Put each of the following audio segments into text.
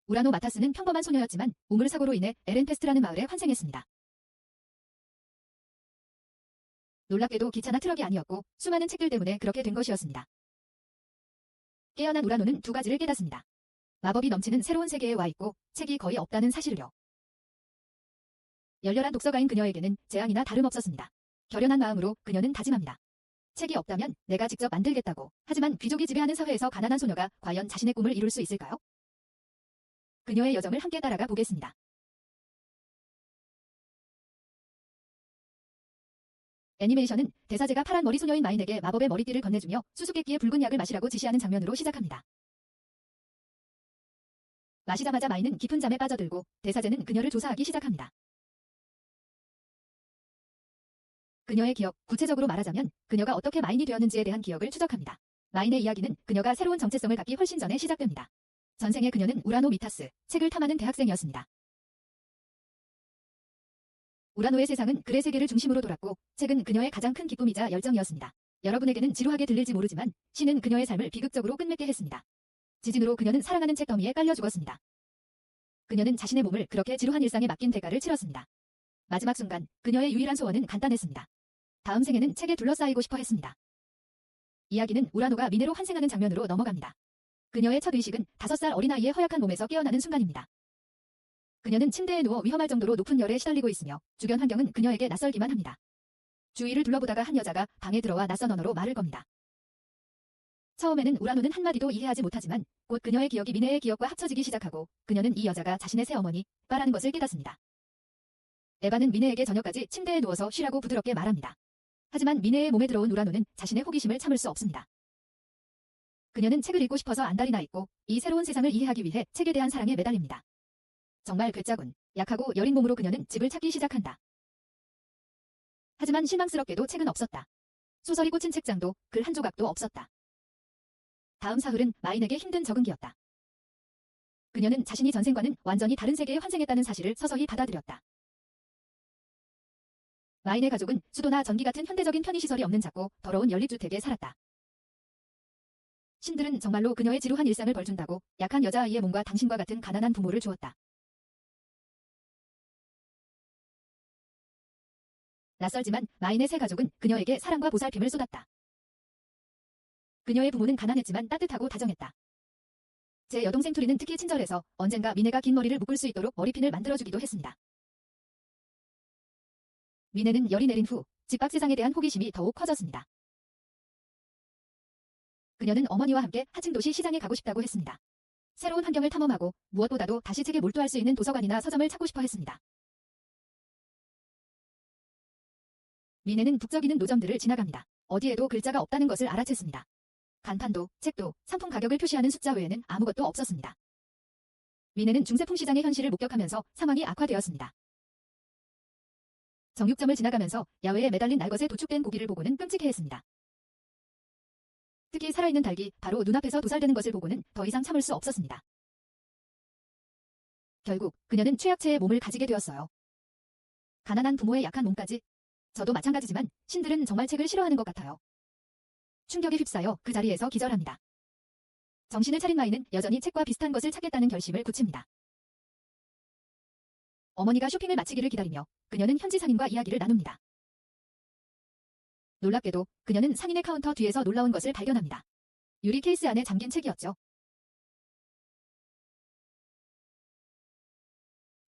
우라노 마타스는 평범한 소녀였지만 우물사고로 인해 에렌페스트라는 마을에 환생했습니다. 놀랍게도 기차나 트럭이 아니었고 수많은 책들 때문에 그렇게 된 것이었습니다. 깨어난 우라노는 두 가지를 깨닫습니다. 마법이 넘치는 새로운 세계에 와 있고 책이 거의 없다는 사실을요. 열렬한 독서가인 그녀에게는 재앙이나 다름없었습니다. 결연한 마음으로 그녀는 다짐합니다. 책이 없다면 내가 직접 만들겠다고. 하지만 귀족이 지배하는 사회에서 가난한 소녀가 과연 자신의 꿈을 이룰 수 있을까요? 그녀의 여정을 함께 따라가 보겠습니다. 애니메이션은 대사제가 파란 머리 소녀인 마인에게 마법의 머리띠를 건네주며 수수께끼의 붉은 약을 마시라고 지시하는 장면으로 시작합니다. 마시자마자 마인은 깊은 잠에 빠져들고 대사제는 그녀를 조사하기 시작합니다. 그녀의 기억, 구체적으로 말하자면 그녀가 어떻게 마인이 되었는지에 대한 기억을 추적합니다. 마인의 이야기는 그녀가 새로운 정체성을 갖기 훨씬 전에 시작됩니다. 전생에 그녀는 우라노 미타스, 책을 탐하는 대학생이었습니다. 우라노의 세상은 글의 세계를 중심으로 돌았고 책은 그녀의 가장 큰 기쁨이자 열정이었습니다. 여러분에게는 지루하게 들릴지 모르지만 시는 그녀의 삶을 비극적으로 끝맺게 했습니다. 지진으로 그녀는 사랑하는 책 더미에 깔려 죽었습니다. 그녀는 자신의 몸을 그렇게 지루한 일상에 맡긴 대가를 치렀습니다. 마지막 순간 그녀의 유일한 소원은 간단했습니다. 다음 생에는 책에 둘러싸이고 싶어 했습니다. 이야기는 우라노가 미네로 환생하는 장면으로 넘어갑니다. 그녀의 첫 의식은 5살 어린아이의 허약한 몸에서 깨어나는 순간입니다. 그녀는 침대에 누워 위험할 정도로 높은 열에 시달리고 있으며 주변 환경은 그녀에게 낯설기만 합니다. 주위를 둘러보다가 한 여자가 방에 들어와 낯선 언어로 말을 겁니다. 처음에는 우라노는 한마디도 이해하지 못하지만 곧 그녀의 기억이 미네의 기억과 합쳐지기 시작하고 그녀는 이 여자가 자신의 새어머니, 에바라는 것을 깨닫습니다. 에바는 미네에게 저녁까지 침대에 누워서 쉬라고 부드럽게 말합니다. 하지만 미네의 몸에 들어온 우라노는 자신의 호기심을 참을 수 없습니다. 그녀는 책을 읽고 싶어서 안달이 나 있고 이 새로운 세상을 이해하기 위해 책에 대한 사랑에 매달립니다. 정말 괴짜군. 약하고 여린 몸으로 그녀는 집을 찾기 시작한다. 하지만 실망스럽게도 책은 없었다. 소설이 꽂힌 책장도 글 한 조각도 없었다. 다음 사흘은 마인에게 힘든 적응기였다. 그녀는 자신이 전생과는 완전히 다른 세계에 환생했다는 사실을 서서히 받아들였다. 마인의 가족은 수도나 전기 같은 현대적인 편의시설이 없는 작고 더러운 연립주택에 살았다. 신들은 정말로 그녀의 지루한 일상을 벌준다고 약한 여자아이의 몸과 당신과 같은 가난한 부모를 주었다. 낯설지만 마인의 새 가족은 그녀에게 사랑과 보살핌을 쏟았다. 그녀의 부모는 가난했지만 따뜻하고 다정했다. 제 여동생 투리는 특히 친절해서 언젠가 미네가 긴 머리를 묶을 수 있도록 머리핀을 만들어주기도 했습니다. 미네는 열이 내린 후 집 밖 세상에 대한 호기심이 더욱 커졌습니다. 그녀는 어머니와 함께 하층도시 시장에 가고 싶다고 했습니다. 새로운 환경을 탐험하고 무엇보다도 다시 책에 몰두할 수 있는 도서관이나 서점을 찾고 싶어 했습니다. 미네는 북적이는 노점들을 지나갑니다. 어디에도 글자가 없다는 것을 알아챘습니다. 간판도, 책도, 상품 가격을 표시하는 숫자 외에는 아무것도 없었습니다. 미네는 중세품 시장의 현실을 목격하면서 상황이 악화되었습니다. 정육점을 지나가면서 야외에 매달린 날것에 도축된 고기를 보고는 끔찍해했습니다. 특히 살아있는 닭이 바로 눈앞에서 도살되는 것을 보고는 더 이상 참을 수 없었습니다. 결국 그녀는 최약체의 몸을 가지게 되었어요. 가난한 부모의 약한 몸까지. 저도 마찬가지지만 신들은 정말 책을 싫어하는 것 같아요. 충격에 휩싸여 그 자리에서 기절합니다. 정신을 차린 마이는 여전히 책과 비슷한 것을 찾겠다는 결심을 굳힙니다. 어머니가 쇼핑을 마치기를 기다리며 그녀는 현지 상인과 이야기를 나눕니다. 놀랍게도 그녀는 상인의 카운터 뒤에서 놀라운 것을 발견합니다. 유리 케이스 안에 잠긴 책이었죠.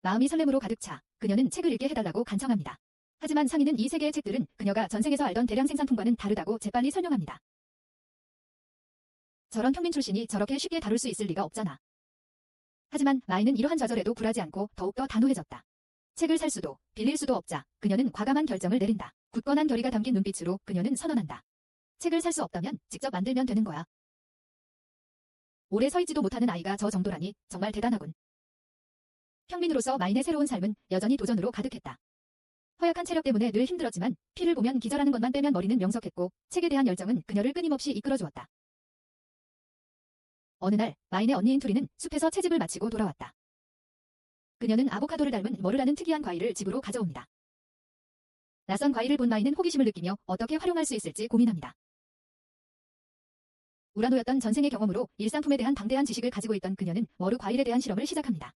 마음이 설렘으로 가득 차 그녀는 책을 읽게 해달라고 간청합니다. 하지만 상인은 이 세 개의 책들은 그녀가 전생에서 알던 대량 생산품과는 다르다고 재빨리 설명합니다. 저런 평민 출신이 저렇게 쉽게 다룰 수 있을 리가 없잖아. 하지만 마이는 이러한 좌절에도 굴하지 않고 더욱더 단호해졌다. 책을 살 수도 빌릴 수도 없자 그녀는 과감한 결정을 내린다. 굳건한 결의가 담긴 눈빛으로 그녀는 선언한다. 책을 살 수 없다면 직접 만들면 되는 거야. 오래 서 있지도 못하는 아이가 저 정도라니 정말 대단하군. 평민으로서 마인의 새로운 삶은 여전히 도전으로 가득했다. 허약한 체력 때문에 늘 힘들었지만 피를 보면 기절하는 것만 빼면 머리는 명석했고 책에 대한 열정은 그녀를 끊임없이 이끌어주었다. 어느 날 마인의 언니인 투리는 숲에서 채집을 마치고 돌아왔다. 그녀는 아보카도를 닮은 머르라는 특이한 과일을 집으로 가져옵니다. 낯선 과일을 본 마인은 호기심을 느끼며 어떻게 활용할 수 있을지 고민합니다. 우라노였던 전생의 경험으로 일상품에 대한 방대한 지식을 가지고 있던 그녀는 머루 과일에 대한 실험을 시작합니다.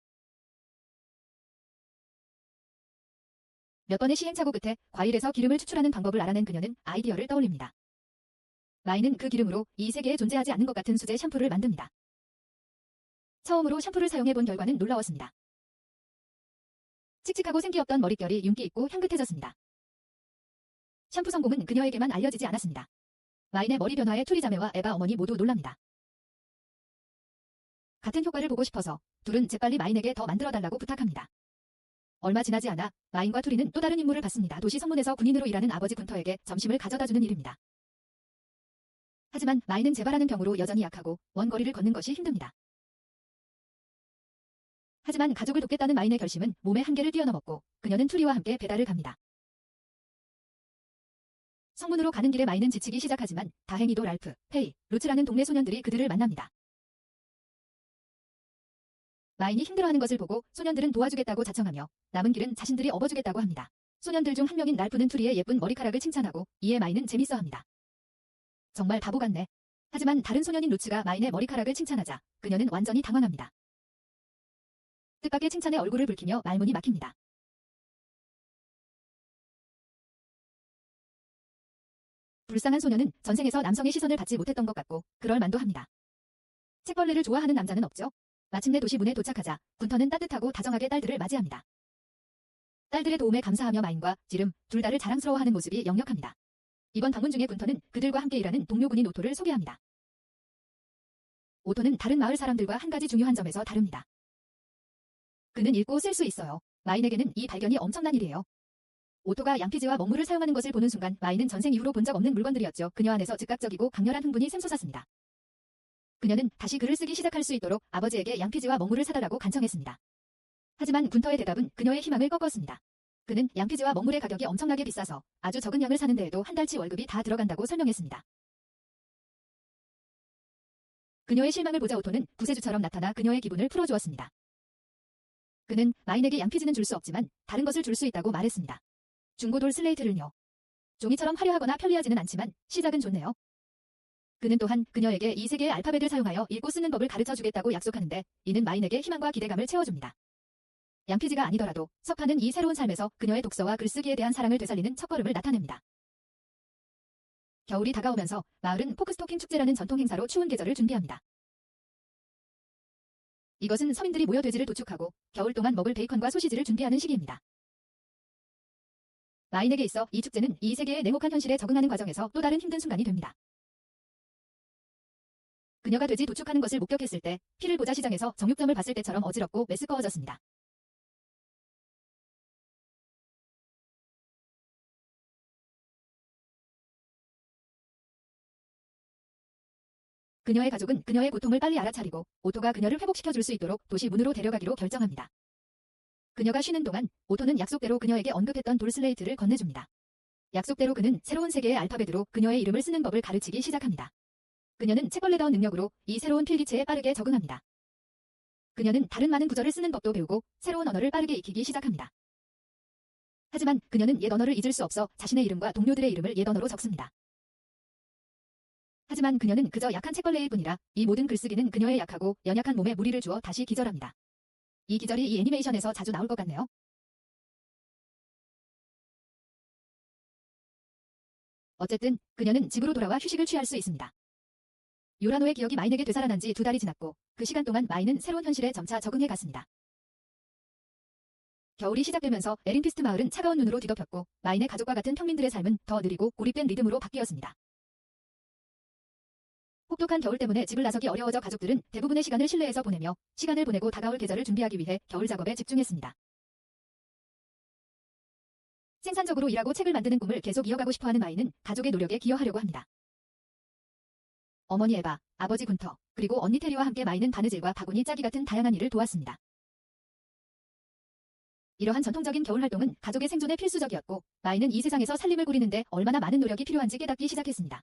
몇 번의 시행착오 끝에 과일에서 기름을 추출하는 방법을 알아낸 그녀는 아이디어를 떠올립니다. 마이는 그 기름으로 이 세계에 존재하지 않는 것 같은 수제 샴푸를 만듭니다. 처음으로 샴푸를 사용해본 결과는 놀라웠습니다. 칙칙하고 생기 없던 머릿결이 윤기 있고 향긋해졌습니다. 샴푸 성공은 그녀에게만 알려지지 않았습니다. 마인의 머리 변화에 투리자매와 에바 어머니 모두 놀랍니다. 같은 효과를 보고 싶어서 둘은 재빨리 마인에게 더 만들어달라고 부탁합니다. 얼마 지나지 않아 마인과 투리는 또 다른 임무를 받습니다. 도시 성문에서 군인으로 일하는 아버지 군터에게 점심을 가져다주는 일입니다. 하지만 마인은 재발하는 병으로 여전히 약하고 먼 거리를 걷는 것이 힘듭니다. 하지만 가족을 돕겠다는 마인의 결심은 몸의 한계를 뛰어넘었고 그녀는 투리와 함께 배달을 갑니다. 성문으로 가는 길에 마인은 지치기 시작하지만 다행히도 랄프, 페이, 루츠라는 동네 소년들이 그들을 만납니다. 마인이 힘들어하는 것을 보고 소년들은 도와주겠다고 자청하며 남은 길은 자신들이 업어주겠다고 합니다. 소년들 중 한 명인 랄프는 투리의 예쁜 머리카락을 칭찬하고 이에 마인은 재밌어합니다. 정말 바보 같네. 하지만 다른 소년인 루츠가 마인의 머리카락을 칭찬하자 그녀는 완전히 당황합니다. 뜻밖의 칭찬에 얼굴을 붉히며 말문이 막힙니다. 불쌍한 소녀는 전생에서 남성의 시선을 받지 못했던 것 같고 그럴 만도 합니다. 책벌레를 좋아하는 남자는 없죠. 마침내 도시 문에 도착하자 군터는 따뜻하고 다정하게 딸들을 맞이합니다. 딸들의 도움에 감사하며 마인과 지름, 둘 다를 자랑스러워하는 모습이 역력합니다. 이번 방문 중에 군터는 그들과 함께 일하는 동료 군인 오토를 소개합니다. 오토는 다른 마을 사람들과 한 가지 중요한 점에서 다릅니다. 그는 읽고 쓸 수 있어요. 마인에게는 이 발견이 엄청난 일이에요. 오토가 양피지와 먹물을 사용하는 것을 보는 순간 마인은 전생 이후로 본 적 없는 물건들이었죠. 그녀 안에서 즉각적이고 강렬한 흥분이 샘솟았습니다. 그녀는 다시 글을 쓰기 시작할 수 있도록 아버지에게 양피지와 먹물을 사달라고 간청했습니다. 하지만 군터의 대답은 그녀의 희망을 꺾었습니다. 그는 양피지와 먹물의 가격이 엄청나게 비싸서 아주 적은 양을 사는 데에도 한 달치 월급이 다 들어간다고 설명했습니다. 그녀의 실망을 보자 오토는 구세주처럼 나타나 그녀의 기분을 풀어주었습니다. 그는 마인에게 양피지는 줄 수 없지만 다른 것을 줄 수 있다고 말했습니다. 중고돌 슬레이트를요. 종이처럼 화려하거나 편리하지는 않지만 시작은 좋네요. 그는 또한 그녀에게 이 세계의 알파벳을 사용하여 읽고 쓰는 법을 가르쳐주겠다고 약속하는데 이는 마인에게 희망과 기대감을 채워줍니다. 양피지가 아니더라도 석파는 이 새로운 삶에서 그녀의 독서와 글쓰기에 대한 사랑을 되살리는 첫걸음을 나타냅니다. 겨울이 다가오면서 마을은 포크스토킹 축제라는 전통 행사로 추운 계절을 준비합니다. 이것은 서민들이 모여 돼지를 도축하고 겨울 동안 먹을 베이컨과 소시지를 준비하는 시기입니다. 마인에게 있어 이 축제는 이 세계의 냉혹한 현실에 적응하는 과정에서 또 다른 힘든 순간이 됩니다. 그녀가 돼지 도축하는 것을 목격했을 때 피를 보자 시장에서 정육점을 봤을 때처럼 어지럽고 메스꺼워졌습니다. 그녀의 가족은 그녀의 고통을 빨리 알아차리고 오토가 그녀를 회복시켜줄 수 있도록 도시 문으로 데려가기로 결정합니다. 그녀가 쉬는 동안 오토는 약속대로 그녀에게 언급했던 돌슬레이트를 건네줍니다. 약속대로 그는 새로운 세계의 알파벳으로 그녀의 이름을 쓰는 법을 가르치기 시작합니다. 그녀는 책벌레다운 능력으로 이 새로운 필기체에 빠르게 적응합니다. 그녀는 다른 많은 구절을 쓰는 법도 배우고 새로운 언어를 빠르게 익히기 시작합니다. 하지만 그녀는 옛 언어를 잊을 수 없어 자신의 이름과 동료들의 이름을 옛 언어로 적습니다. 하지만 그녀는 그저 약한 책벌레일 뿐이라 이 모든 글쓰기는 그녀의 약하고 연약한 몸에 무리를 주어 다시 기절합니다. 이 기절이 이 애니메이션에서 자주 나올 것 같네요. 어쨌든 그녀는 집으로 돌아와 휴식을 취할 수 있습니다. 요라노의 기억이 마인에게 되살아난 지 2달이 지났고 그 시간 동안 마인은 새로운 현실에 점차 적응해 갔습니다. 겨울이 시작되면서 에린피스트 마을은 차가운 눈으로 뒤덮였고 마인의 가족과 같은 평민들의 삶은 더 느리고 고립된 리듬으로 바뀌었습니다. 혹독한 겨울 때문에 집을 나서기 어려워져 가족들은 대부분의 시간을 실내에서 보내며 시간을 보내고 다가올 계절을 준비하기 위해 겨울 작업에 집중했습니다. 생산적으로 일하고 책을 만드는 꿈을 계속 이어가고 싶어하는 마인은 가족의 노력에 기여하려고 합니다. 어머니 에바, 아버지 군터, 그리고 언니 테리와 함께 마인은 바느질과 바구니 짜기 같은 다양한 일을 도왔습니다. 이러한 전통적인 겨울 활동은 가족의 생존에 필수적이었고 마인은 이 세상에서 살림을 꾸리는데 얼마나 많은 노력이 필요한지 깨닫기 시작했습니다.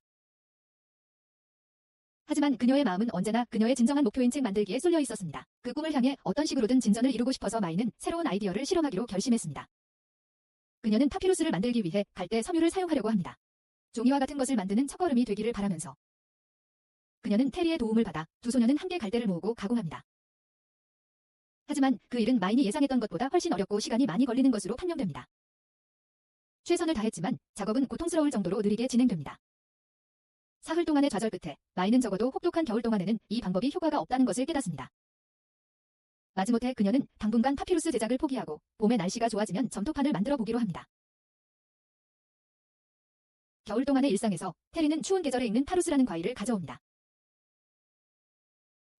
하지만 그녀의 마음은 언제나 그녀의 진정한 목표인 책 만들기에 쏠려 있었습니다. 그 꿈을 향해 어떤 식으로든 진전을 이루고 싶어서 마인은 새로운 아이디어를 실험하기로 결심했습니다. 그녀는 파피루스를 만들기 위해 갈대 섬유를 사용하려고 합니다. 종이와 같은 것을 만드는 첫걸음이 되기를 바라면서 그녀는 테리의 도움을 받아 두 소녀는 함께 갈대를 모으고 가공합니다. 하지만 그 일은 마인이 예상했던 것보다 훨씬 어렵고 시간이 많이 걸리는 것으로 판명됩니다. 최선을 다했지만 작업은 고통스러울 정도로 느리게 진행됩니다. 사흘 동안의 좌절 끝에 마인은 적어도 혹독한 겨울 동안에는 이 방법이 효과가 없다는 것을 깨닫습니다. 마지못해 그녀는 당분간 파피루스 제작을 포기하고 봄에 날씨가 좋아지면 점토판을 만들어 보기로 합니다. 겨울 동안의 일상에서 테리는 추운 계절에 익는 파루스라는 과일을 가져옵니다.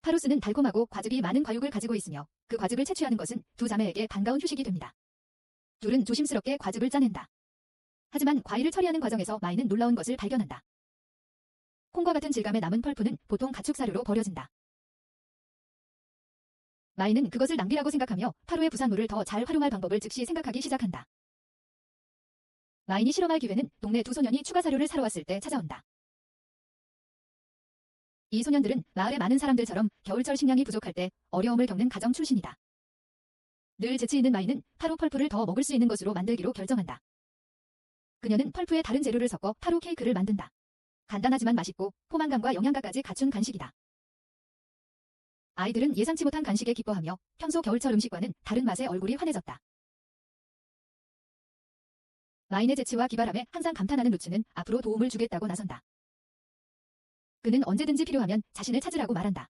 파루스는 달콤하고 과즙이 많은 과육을 가지고 있으며 그 과즙을 채취하는 것은 두 자매에게 반가운 휴식이 됩니다. 둘은 조심스럽게 과즙을 짜낸다. 하지만 과일을 처리하는 과정에서 마인은 놀라운 것을 발견한다. 콩과 같은 질감의 남은 펄프는 보통 가축 사료로 버려진다. 마인은 그것을 낭비라고 생각하며 파루의 부산물을 더 잘 활용할 방법을 즉시 생각하기 시작한다. 마인이 실험할 기회는 동네 두 소년이 추가 사료를 사러 왔을 때 찾아온다. 이 소년들은 마을의 많은 사람들처럼 겨울철 식량이 부족할 때 어려움을 겪는 가정 출신이다. 늘 재치 있는 마인은 파루 펄프를 더 먹을 수 있는 것으로 만들기로 결정한다. 그녀는 펄프에 다른 재료를 섞어 파루 케이크를 만든다. 간단하지만 맛있고 포만감과 영양가까지 갖춘 간식이다. 아이들은 예상치 못한 간식에 기뻐하며 평소 겨울철 음식과는 다른 맛에 얼굴이 환해졌다. 마인의 재치와 기발함에 항상 감탄하는 루츠는 앞으로 도움을 주겠다고 나선다. 그는 언제든지 필요하면 자신을 찾으라고 말한다.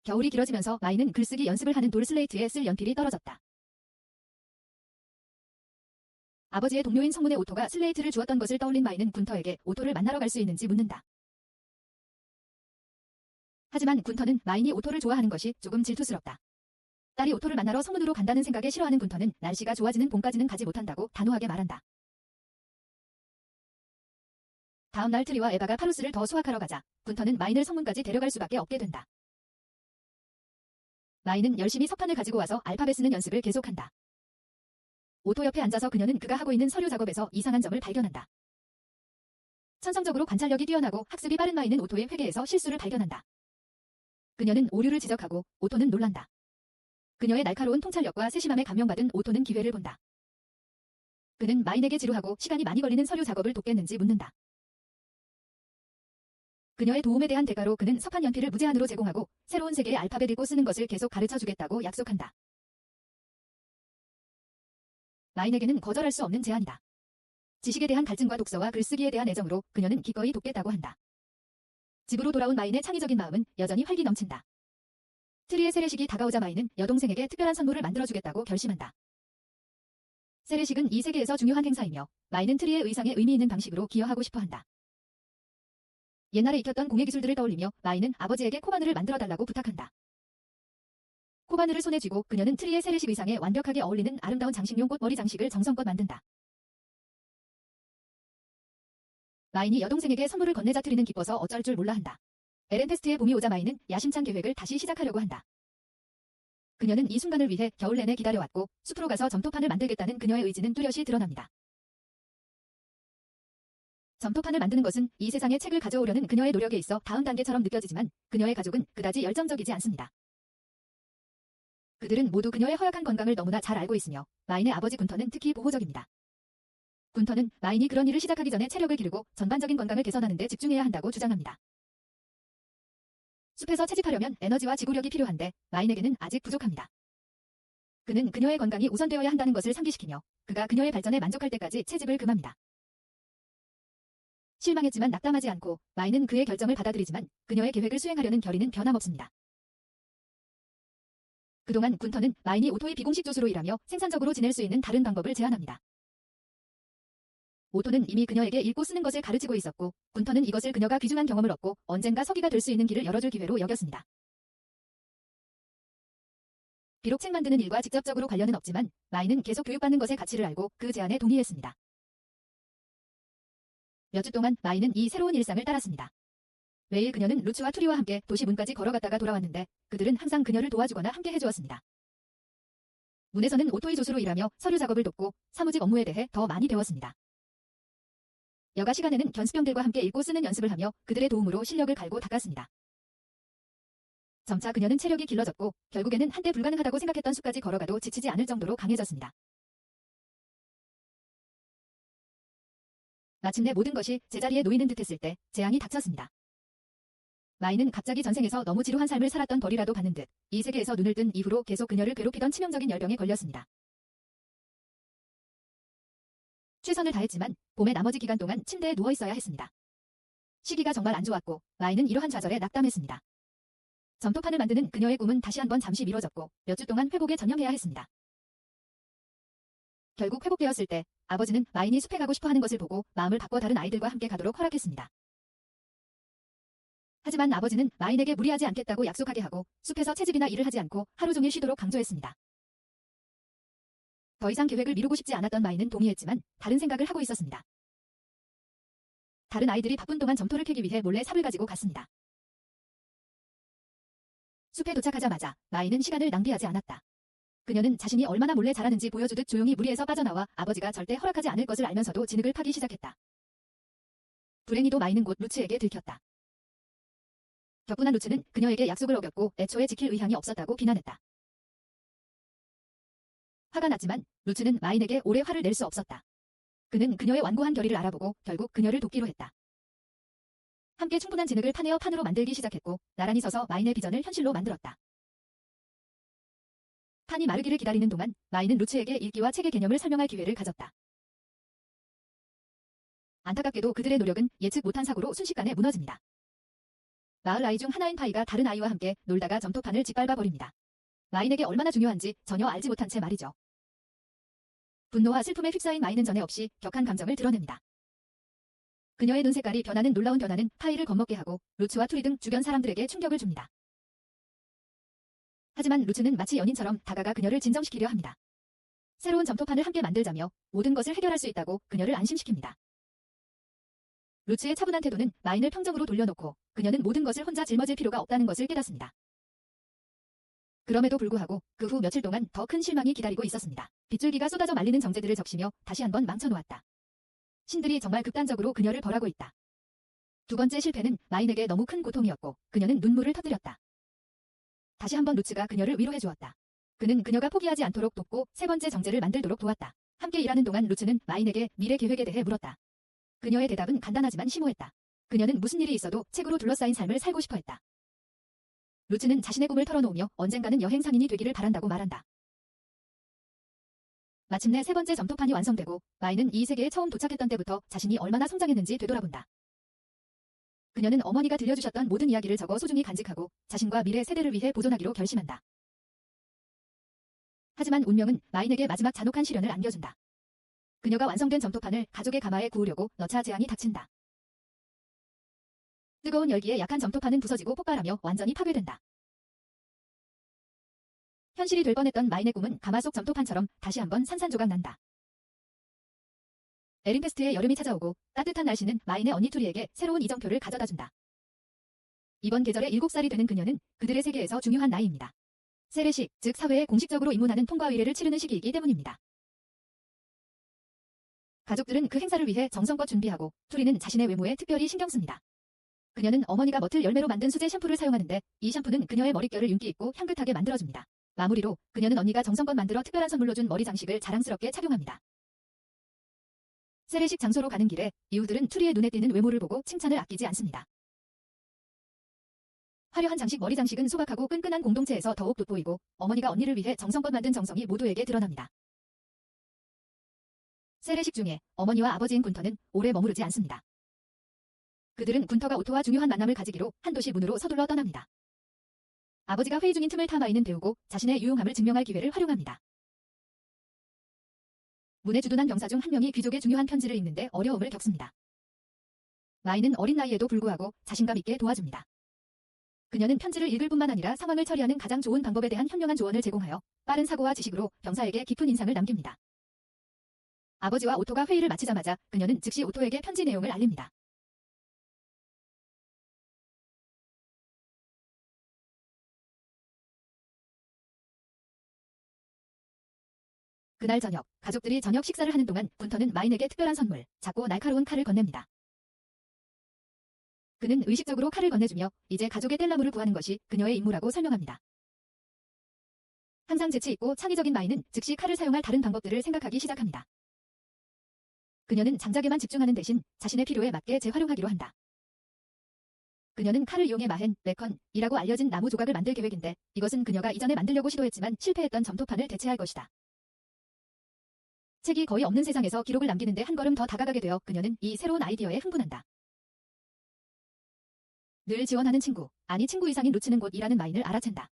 겨울이 길어지면서 마인은 글쓰기 연습을 하는 돌 슬레이트에 쓸 연필이 떨어졌다. 아버지의 동료인 성문의 오토가 슬레이트를 주었던 것을 떠올린 마인은 군터에게 오토를 만나러 갈 수 있는지 묻는다. 하지만 군터는 마인이 오토를 좋아하는 것이 조금 질투스럽다. 딸이 오토를 만나러 성문으로 간다는 생각에 싫어하는 군터는 날씨가 좋아지는 봄까지는 가지 못한다고 단호하게 말한다. 다음 날 트리와 에바가 파루스를 더 수확하러 가자 군터는 마인을 성문까지 데려갈 수밖에 없게 된다. 마인은 열심히 석판을 가지고 와서 알파벳 쓰는 연습을 계속한다. 오토 옆에 앉아서 그녀는 그가 하고 있는 서류 작업에서 이상한 점을 발견한다. 천성적으로 관찰력이 뛰어나고 학습이 빠른 마인은 오토의 회계에서 실수를 발견한다. 그녀는 오류를 지적하고 오토는 놀란다. 그녀의 날카로운 통찰력과 세심함에 감명받은 오토는 기회를 본다. 그는 마인에게 지루하고 시간이 많이 걸리는 서류 작업을 돕겠는지 묻는다. 그녀의 도움에 대한 대가로 그는 석판 연필을 무제한으로 제공하고 새로운 세계의 알파벳 읽고 쓰는 것을 계속 가르쳐주겠다고 약속한다. 마인에게는 거절할 수 없는 제안이다. 지식에 대한 갈증과 독서와 글쓰기에 대한 애정으로 그녀는 기꺼이 돕겠다고 한다. 집으로 돌아온 마인의 창의적인 마음은 여전히 활기 넘친다. 트리의 세례식이 다가오자 마인은 여동생에게 특별한 선물을 만들어주겠다고 결심한다. 세례식은 이 세계에서 중요한 행사이며 마인은 트리의 의상에 의미 있는 방식으로 기여하고 싶어한다. 옛날에 익혔던 공예 기술들을 떠올리며 마인은 아버지에게 코바늘을 만들어달라고 부탁한다. 코바늘을 손에 쥐고 그녀는 트리의 세례식 의상에 완벽하게 어울리는 아름다운 장식용 꽃머리 장식을 정성껏 만든다. 마인이 여동생에게 선물을 건네자 트리는 기뻐서 어쩔 줄 몰라 한다. 에렌페스트의 봄이 오자 마인은 야심찬 계획을 다시 시작하려고 한다. 그녀는 이 순간을 위해 겨울 내내 기다려왔고 숲으로 가서 점토판을 만들겠다는 그녀의 의지는 뚜렷이 드러납니다. 점토판을 만드는 것은 이 세상에 책을 가져오려는 그녀의 노력에 있어 다음 단계처럼 느껴지지만 그녀의 가족은 그다지 열정적이지 않습니다. 그들은 모두 그녀의 허약한 건강을 너무나 잘 알고 있으며 마인의 아버지 군터는 특히 보호적입니다. 군터는 마인이 그런 일을 시작하기 전에 체력을 기르고 전반적인 건강을 개선하는 데 집중해야 한다고 주장합니다. 숲에서 채집하려면 에너지와 지구력이 필요한데 마인에게는 아직 부족합니다. 그는 그녀의 건강이 우선되어야 한다는 것을 상기시키며 그가 그녀의 발전에 만족할 때까지 채집을 금합니다. 실망했지만 낙담하지 않고 마인은 그의 결정을 받아들이지만 그녀의 계획을 수행하려는 결의는 변함없습니다. 그동안 군터는 마인이 오토의 비공식 조수로 일하며 생산적으로 지낼 수 있는 다른 방법을 제안합니다. 오토는 이미 그녀에게 읽고 쓰는 것을 가르치고 있었고 군터는 이것을 그녀가 귀중한 경험을 얻고 언젠가 서기가 될 수 있는 길을 열어줄 기회로 여겼습니다. 비록 책 만드는 일과 직접적으로 관련은 없지만 마인은 계속 교육받는 것의 가치를 알고 그 제안에 동의했습니다. 몇 주 동안 마인은 이 새로운 일상을 따랐습니다. 매일 그녀는 루츠와 투리와 함께 도시 문까지 걸어갔다가 돌아왔는데 그들은 항상 그녀를 도와주거나 함께 해주었습니다. 문에서는 오토의 조수로 일하며 서류 작업을 돕고 사무직 업무에 대해 더 많이 배웠습니다. 여가 시간에는 견습병들과 함께 읽고 쓰는 연습을 하며 그들의 도움으로 실력을 갈고 닦았습니다. 점차 그녀는 체력이 길러졌고 결국에는 한때 불가능하다고 생각했던 숲까지 걸어가도 지치지 않을 정도로 강해졌습니다. 마침내 모든 것이 제자리에 놓이는 듯했을 때 재앙이 닥쳤습니다. 마이는 갑자기 전생에서 너무 지루한 삶을 살았던 벌이라도 받는 듯 이 세계에서 눈을 뜬 이후로 계속 그녀를 괴롭히던 치명적인 열병에 걸렸습니다. 최선을 다했지만 봄의 나머지 기간 동안 침대에 누워 있어야 했습니다. 시기가 정말 안 좋았고 마이는 이러한 좌절에 낙담했습니다. 점토판을 만드는 그녀의 꿈은 다시 한번 잠시 미뤄졌고 몇 주 동안 회복에 전념해야 했습니다. 결국 회복되었을 때 아버지는 마인이 숲에 가고 싶어 하는 것을 보고 마음을 바꿔 다른 아이들과 함께 가도록 허락했습니다. 하지만 아버지는 마인에게 무리하지 않겠다고 약속하게 하고 숲에서 채집이나 일을 하지 않고 하루 종일 쉬도록 강조했습니다. 더 이상 계획을 미루고 싶지 않았던 마인은 동의했지만 다른 생각을 하고 있었습니다. 다른 아이들이 바쁜 동안 점토를 캐기 위해 몰래 삽을 가지고 갔습니다. 숲에 도착하자마자 마인은 시간을 낭비하지 않았다. 그녀는 자신이 얼마나 몰래 잘하는지 보여주듯 조용히 무리해서 빠져나와 아버지가 절대 허락하지 않을 것을 알면서도 진흙을 파기 시작했다. 불행히도 마인은 곧 루츠에게 들켰다. 격분한 루츠는 그녀에게 약속을 어겼고 애초에 지킬 의향이 없었다고 비난했다. 화가 났지만 루츠는 마인에게 오래 화를 낼 수 없었다. 그는 그녀의 완고한 결의를 알아보고 결국 그녀를 돕기로 했다. 함께 충분한 진흙을 파내어 판으로 만들기 시작했고 나란히 서서 마인의 비전을 현실로 만들었다. 판이 마르기를 기다리는 동안 마인은 루츠에게 읽기와 책의 개념을 설명할 기회를 가졌다. 안타깝게도 그들의 노력은 예측 못한 사고로 순식간에 무너집니다. 마을 아이 중 하나인 파이가 다른 아이와 함께 놀다가 점토판을 짓밟아 버립니다. 마인에게 얼마나 중요한지 전혀 알지 못한 채 말이죠. 분노와 슬픔에 휩싸인 마인은 전에 없이 격한 감정을 드러냅니다. 그녀의 눈 색깔이 변하는 놀라운 변화는 파이를 겁먹게 하고 루츠와 투리 등 주변 사람들에게 충격을 줍니다. 하지만 루츠는 마치 연인처럼 다가가 그녀를 진정시키려 합니다. 새로운 점토판을 함께 만들자며 모든 것을 해결할 수 있다고 그녀를 안심시킵니다. 루츠의 차분한 태도는 마인을 평정으로 돌려놓고 그녀는 모든 것을 혼자 짊어질 필요가 없다는 것을 깨닫습니다. 그럼에도 불구하고 그 후 며칠 동안 더 큰 실망이 기다리고 있었습니다. 빗줄기가 쏟아져 말리는 정제들을 적시며 다시 한번 망쳐놓았다. 신들이 정말 극단적으로 그녀를 벌하고 있다. 두 번째 실패는 마인에게 너무 큰 고통이었고 그녀는 눈물을 터뜨렸다. 다시 한번 루츠가 그녀를 위로해 주었다. 그는 그녀가 포기하지 않도록 돕고 세 번째 정제를 만들도록 도왔다. 함께 일하는 동안 루츠는 마인에게 미래 계획에 대해 물었다. 그녀의 대답은 간단하지만 심오했다. 그녀는 무슨 일이 있어도 책으로 둘러싸인 삶을 살고 싶어 했다. 루츠는 자신의 꿈을 털어놓으며 언젠가는 여행 상인이 되기를 바란다고 말한다. 마침내 세 번째 점토판이 완성되고 마인은 이 세계에 처음 도착했던 때부터 자신이 얼마나 성장했는지 되돌아본다. 그녀는 어머니가 들려주셨던 모든 이야기를 적어 소중히 간직하고 자신과 미래 세대를 위해 보존하기로 결심한다. 하지만 운명은 마인에게 마지막 잔혹한 시련을 안겨준다. 그녀가 완성된 점토판을 가족의 가마에 구우려고 넣자 재앙이 닥친다. 뜨거운 열기에 약한 점토판은 부서지고 폭발하며 완전히 파괴된다. 현실이 될 뻔했던 마인의 꿈은 가마 속 점토판처럼 다시 한번 산산조각 난다. 에린페스트의 여름이 찾아오고 따뜻한 날씨는 마인의 언니 투리에게 새로운 이정표를 가져다준다. 이번 계절에 7살이 되는 그녀는 그들의 세계에서 중요한 나이입니다. 세례식, 즉 사회에 공식적으로 입문하는 통과 의례를 치르는 시기이기 때문입니다. 가족들은 그 행사를 위해 정성껏 준비하고 투리는 자신의 외모에 특별히 신경 씁니다. 그녀는 어머니가 머틀 열매로 만든 수제 샴푸를 사용하는데 이 샴푸는 그녀의 머릿결을 윤기 있고 향긋하게 만들어줍니다. 마무리로 그녀는 언니가 정성껏 만들어 특별한 선물로 준 머리 장식을 자랑스럽게 착용합니다. 세례식 장소로 가는 길에 이웃들은 투리의 눈에 띄는 외모를 보고 칭찬을 아끼지 않습니다. 화려한 장식 머리 장식은 소박하고 끈끈한 공동체에서 더욱 돋보이고 어머니가 언니를 위해 정성껏 만든 정성이 모두에게 드러납니다. 세례식 중에 어머니와 아버지인 군터는 오래 머무르지 않습니다. 그들은 군터가 오토와 중요한 만남을 가지기로 한 도시 문으로 서둘러 떠납니다. 아버지가 회의 중인 틈을 타 마인은 배우고 자신의 유용함을 증명할 기회를 활용합니다. 문에 주둔한 병사 중 한 명이 귀족의 중요한 편지를 읽는데 어려움을 겪습니다. 마인은 어린 나이에도 불구하고 자신감 있게 도와줍니다. 그녀는 편지를 읽을 뿐만 아니라 상황을 처리하는 가장 좋은 방법에 대한 현명한 조언을 제공하여 빠른 사고와 지식으로 병사에게 깊은 인상을 남깁니다. 아버지와 오토가 회의를 마치자마자 그녀는 즉시 오토에게 편지 내용을 알립니다. 그날 저녁, 가족들이 저녁 식사를 하는 동안 군터는 마인에게 특별한 선물, 작고 날카로운 칼을 건넵니다. 그는 의식적으로 칼을 건네주며 이제 가족의 뗄나무를 구하는 것이 그녀의 임무라고 설명합니다. 항상 재치있고 창의적인 마인은 즉시 칼을 사용할 다른 방법들을 생각하기 시작합니다. 그녀는 장작에만 집중하는 대신 자신의 필요에 맞게 재활용하기로 한다. 그녀는 칼을 이용해 마헨, 레컨이라고 알려진 나무 조각을 만들 계획인데 이것은 그녀가 이전에 만들려고 시도했지만 실패했던 점토판을 대체할 것이다. 책이 거의 없는 세상에서 기록을 남기는데 한 걸음 더 다가가게 되어 그녀는 이 새로운 아이디어에 흥분한다. 늘 지원하는 친구, 아니 친구 이상인 루츠는 곧 일하는 마인을 알아챈다.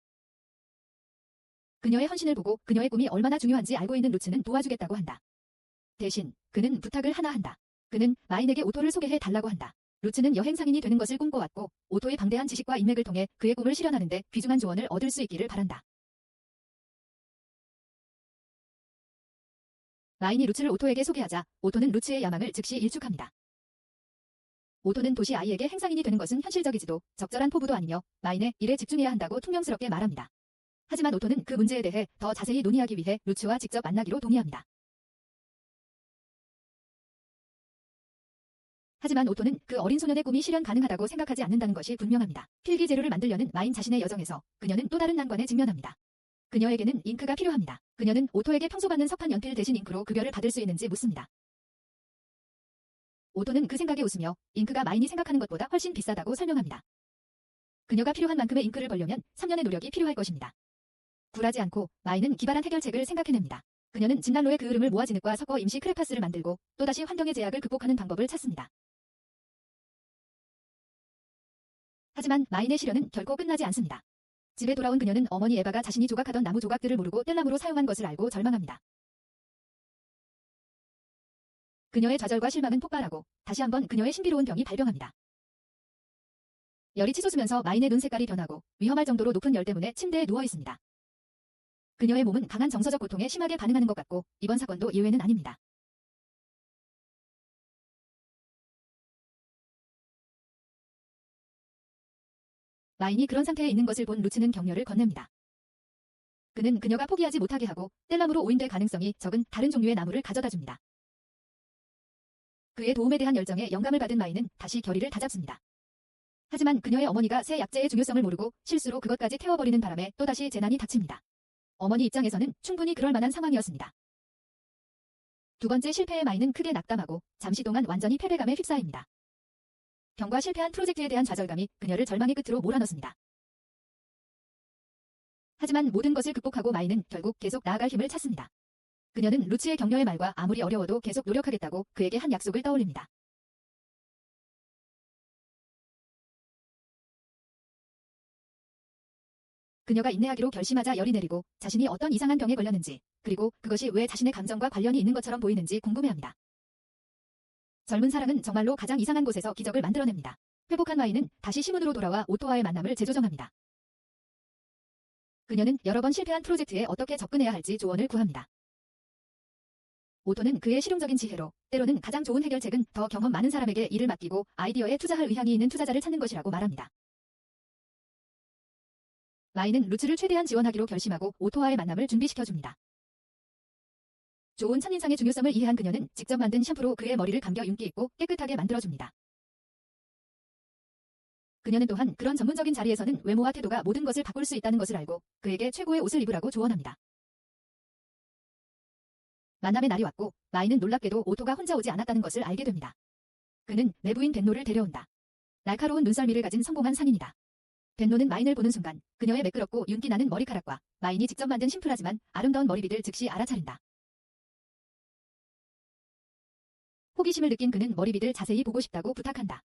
그녀의 헌신을 보고 그녀의 꿈이 얼마나 중요한지 알고 있는 루츠는 도와주겠다고 한다. 대신 그는 부탁을 하나 한다. 그는 마인에게 오토를 소개해 달라고 한다. 루츠는 여행 상인이 되는 것을 꿈꿔왔고 오토의 방대한 지식과 인맥을 통해 그의 꿈을 실현하는데 귀중한 조언을 얻을 수 있기를 바란다. 마인이 루츠를 오토에게 소개하자 오토는 루츠의 야망을 즉시 일축합니다. 오토는 도시 아이에게 행상인이 되는 것은 현실적이지도 적절한 포부도 아니며 마인의 일에 집중해야 한다고 퉁명스럽게 말합니다. 하지만 오토는 그 문제에 대해 더 자세히 논의하기 위해 루츠와 직접 만나기로 동의합니다. 하지만 오토는 그 어린 소년의 꿈이 실현 가능하다고 생각하지 않는다는 것이 분명합니다. 필기 재료를 만들려는 마인 자신의 여정에서 그녀는 또 다른 난관에 직면합니다. 그녀에게는 잉크가 필요합니다. 그녀는 오토에게 평소 받는 석판 연필 대신 잉크로 급여를 받을 수 있는지 묻습니다. 오토는 그 생각에 웃으며 잉크가 마인이 생각하는 것보다 훨씬 비싸다고 설명합니다. 그녀가 필요한 만큼의 잉크를 벌려면 3년의 노력이 필요할 것입니다. 굴하지 않고 마인은 기발한 해결책을 생각해냅니다. 그녀는 진난로의 그을음을 모아진흙과 섞어 임시 크레파스를 만들고 또다시 환경의 제약을 극복하는 방법을 찾습니다. 하지만 마인의 시련은 결코 끝나지 않습니다. 집에 돌아온 그녀는 어머니 에바가 자신이 조각하던 나무 조각들을 모르고 뗄나무로 사용한 것을 알고 절망합니다. 그녀의 좌절과 실망은 폭발하고 다시 한번 그녀의 신비로운 병이 발병합니다. 열이 치솟으면서 마인의 눈 색깔이 변하고 위험할 정도로 높은 열 때문에 침대에 누워 있습니다. 그녀의 몸은 강한 정서적 고통에 심하게 반응하는 것 같고 이번 사건도 예외는 아닙니다. 마인이 그런 상태에 있는 것을 본 루츠는 격려를 건넵니다. 그는 그녀가 포기하지 못하게 하고 뗄나무로 오인될 가능성이 적은 다른 종류의 나무를 가져다 줍니다. 그의 도움에 대한 열정에 영감을 받은 마인은 다시 결의를 다잡습니다. 하지만 그녀의 어머니가 새 약재의 중요성을 모르고 실수로 그것까지 태워버리는 바람에 또다시 재난이 닥칩니다. 어머니 입장에서는 충분히 그럴 만한 상황이었습니다. 두 번째 실패의 마인은 크게 낙담하고 잠시 동안 완전히 패배감에 휩싸입니다. 병과 실패한 프로젝트에 대한 좌절감이 그녀를 절망의 끝으로 몰아넣습니다. 하지만 모든 것을 극복하고 마인은 결국 계속 나아갈 힘을 찾습니다. 그녀는 루츠의 격려의 말과 아무리 어려워도 계속 노력하겠다고 그에게 한 약속을 떠올립니다. 그녀가 인내하기로 결심하자 열이 내리고 자신이 어떤 이상한 병에 걸렸는지 그리고 그것이 왜 자신의 감정과 관련이 있는 것처럼 보이는지 궁금해합니다. 젊은 사랑은 정말로 가장 이상한 곳에서 기적을 만들어냅니다. 회복한 마인은 다시 시문으로 돌아와 오토와의 만남을 재조정합니다. 그녀는 여러 번 실패한 프로젝트에 어떻게 접근해야 할지 조언을 구합니다. 오토는 그의 실용적인 지혜로 때로는 가장 좋은 해결책은 더 경험 많은 사람에게 일을 맡기고 아이디어에 투자할 의향이 있는 투자자를 찾는 것이라고 말합니다. 마인은 루츠를 최대한 지원하기로 결심하고 오토와의 만남을 준비시켜줍니다. 좋은 첫인상의 중요성을 이해한 그녀는 직접 만든 샴푸로 그의 머리를 감겨 윤기 있고 깨끗하게 만들어줍니다. 그녀는 또한 그런 전문적인 자리에서는 외모와 태도가 모든 것을 바꿀 수 있다는 것을 알고 그에게 최고의 옷을 입으라고 조언합니다. 만남의 날이 왔고 마인은 놀랍게도 오토가 혼자 오지 않았다는 것을 알게 됩니다. 그는 내부인 벤노를 데려온다. 날카로운 눈썰미를 가진 성공한 상인이다. 벤노는 마인을 보는 순간 그녀의 매끄럽고 윤기 나는 머리카락과 마인이 직접 만든 심플하지만 아름다운 머리빗을 즉시 알아차린다. 호기심을 느낀 그는 머리빗을 자세히 보고 싶다고 부탁한다.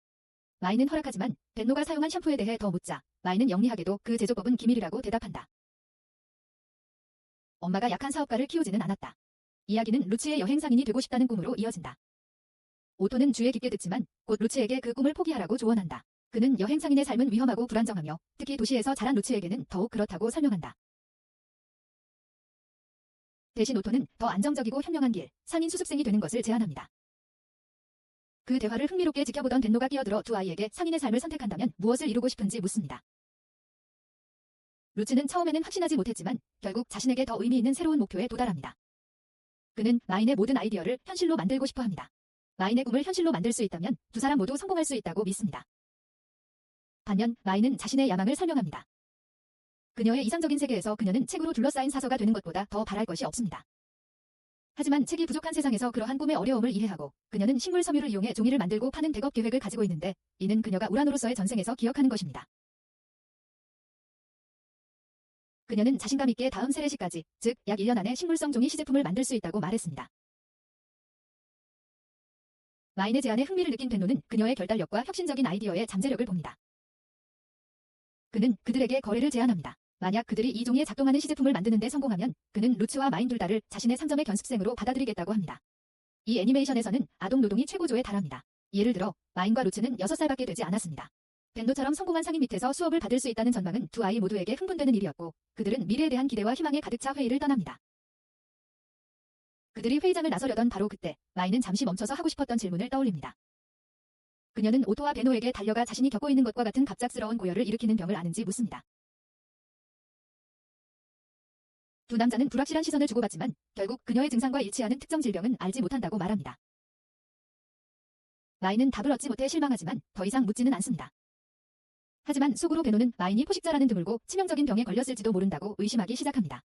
마인은 허락하지만 벤노가 사용한 샴푸에 대해 더 묻자 마인은 영리하게도 그 제조법은 기밀이라고 대답한다. 엄마가 약한 사업가를 키우지는 않았다. 이야기는 루츠의 여행 상인이 되고 싶다는 꿈으로 이어진다. 오토는 주의 깊게 듣지만 곧 루츠에게 그 꿈을 포기하라고 조언한다. 그는 여행 상인의 삶은 위험하고 불안정하며 특히 도시에서 자란 루츠에게는 더욱 그렇다고 설명한다. 대신 오토는 더 안정적이고 현명한 길, 상인 수습생이 되는 것을 제안합니다. 그 대화를 흥미롭게 지켜보던 벤노가 끼어들어 두 아이에게 상인의 삶을 선택한다면 무엇을 이루고 싶은지 묻습니다. 루츠는 처음에는 확신하지 못했지만 결국 자신에게 더 의미 있는 새로운 목표에 도달합니다. 그는 마인의 모든 아이디어를 현실로 만들고 싶어 합니다. 마인의 꿈을 현실로 만들 수 있다면 두 사람 모두 성공할 수 있다고 믿습니다. 반면 마인은 자신의 야망을 설명합니다. 그녀의 이상적인 세계에서 그녀는 책으로 둘러싸인 사서가 되는 것보다 더 바랄 것이 없습니다. 하지만 책이 부족한 세상에서 그러한 꿈의 어려움을 이해하고 그녀는 식물 섬유를 이용해 종이를 만들고 파는 백업 계획을 가지고 있는데 이는 그녀가 우라노로서의 전생에서 기억하는 것입니다. 그녀는 자신감 있게 다음 세례시까지, 즉 약 1년 안에 식물성 종이 시제품을 만들 수 있다고 말했습니다. 마인의 제안에 흥미를 느낀 벤노는 그녀의 결단력과 혁신적인 아이디어에 잠재력을 봅니다. 그는 그들에게 거래를 제안합니다. 만약 그들이 이 종이에 작동하는 시제품을 만드는 데 성공하면 그는 루츠와 마인 둘 다를 자신의 상점의 견습생으로 받아들이겠다고 합니다. 이 애니메이션에서는 아동 노동이 최고조에 달합니다. 예를 들어 마인과 루츠는 6살밖에 되지 않았습니다. 벤노처럼 성공한 상인 밑에서 수업을 받을 수 있다는 전망은 두 아이 모두에게 흥분되는 일이었고 그들은 미래에 대한 기대와 희망에 가득 차 회의를 떠납니다. 그들이 회의장을 나서려던 바로 그때 마인은 잠시 멈춰서 하고 싶었던 질문을 떠올립니다. 그녀는 오토와 베노에게 달려가 자신이 겪고 있는 것과 같은 갑작스러운 고열을 일으키는 병을 아는지 묻습니다. 두 남자는 불확실한 시선을 주고받지만 결국 그녀의 증상과 일치하는 특정 질병은 알지 못한다고 말합니다. 마인은 답을 얻지 못해 실망하지만 더 이상 묻지는 않습니다. 하지만 속으로 베노는 마인이 포식자라는 드물고 치명적인 병에 걸렸을지도 모른다고 의심하기 시작합니다.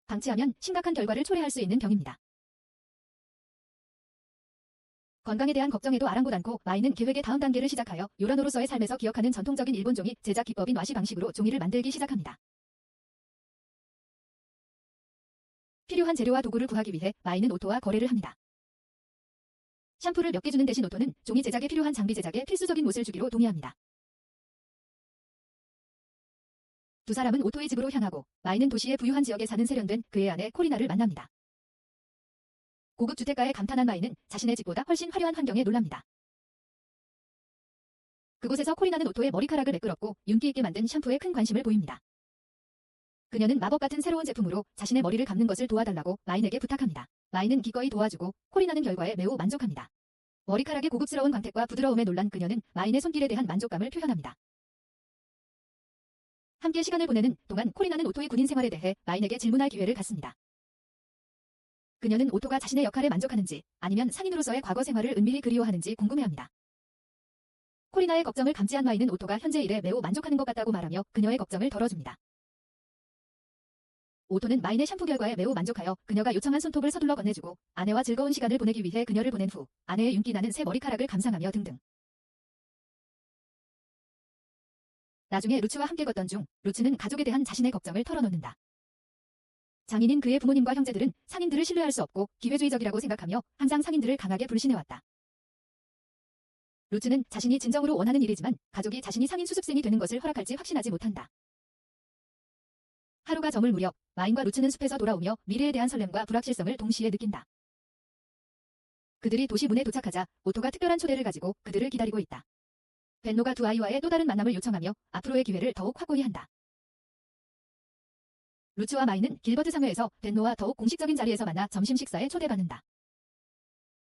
방치하면 심각한 결과를 초래할 수 있는 병입니다. 건강에 대한 걱정에도 아랑곳 않고 마인은 계획의 다음 단계를 시작하여 요라노로서의 삶에서 기억하는 전통적인 일본 종이 제작 기법인 와시 방식으로 종이를 만들기 시작합니다. 필요한 재료와 도구를 구하기 위해 마인은 오토와 거래를 합니다. 샴푸를 몇 개 주는 대신 오토는 종이 제작에 필요한 장비 제작에 필수적인 못을 주기로 동의합니다. 두 사람은 오토의 집으로 향하고 마인은 도시의 부유한 지역에 사는 세련된 그의 아내 코리나를 만납니다. 고급 주택가에 감탄한 마인은 자신의 집보다 훨씬 화려한 환경에 놀랍니다. 그곳에서 코리나는 오토의 머리카락을 매끄럽고 윤기 있게 만든 샴푸에 큰 관심을 보입니다. 그녀는 마법 같은 새로운 제품으로 자신의 머리를 감는 것을 도와달라고 마인에게 부탁합니다. 마인은 기꺼이 도와주고 코리나는 결과에 매우 만족합니다. 머리카락의 고급스러운 광택과 부드러움에 놀란 그녀는 마인의 손길에 대한 만족감을 표현합니다. 함께 시간을 보내는 동안 코리나는 오토의 군인 생활에 대해 마인에게 질문할 기회를 갖습니다. 그녀는 오토가 자신의 역할에 만족하는지 아니면 상인으로서의 과거 생활을 은밀히 그리워하는지 궁금해합니다. 코리나의 걱정을 감지한 마인은 오토가 현재 일에 매우 만족하는 것 같다고 말하며 그녀의 걱정을 덜어줍니다. 오토는 마인의 샴푸 결과에 매우 만족하여 그녀가 요청한 손톱을 서둘러 건네주고 아내와 즐거운 시간을 보내기 위해 그녀를 보낸 후 아내의 윤기 나는 새 머리카락을 감상하며 등등. 나중에 루츠와 함께 걷던 중 루츠는 가족에 대한 자신의 걱정을 털어놓는다. 장인인 그의 부모님과 형제들은 상인들을 신뢰할 수 없고 기회주의적이라고 생각하며 항상 상인들을 강하게 불신해왔다. 루츠는 자신이 진정으로 원하는 일이지만 가족이 자신이 상인 수습생이 되는 것을 허락할지 확신하지 못한다. 하루가 저물 무렵 마인과 루츠는 숲에서 돌아오며 미래에 대한 설렘과 불확실성을 동시에 느낀다. 그들이 도시 문에 도착하자 오토가 특별한 초대를 가지고 그들을 기다리고 있다. 벤노가 두 아이와의 또 다른 만남을 요청하며 앞으로의 기회를 더욱 확고히 한다. 루츠와 마인은 길버트 상회에서 벤노와 더욱 공식적인 자리에서 만나 점심 식사에 초대받는다.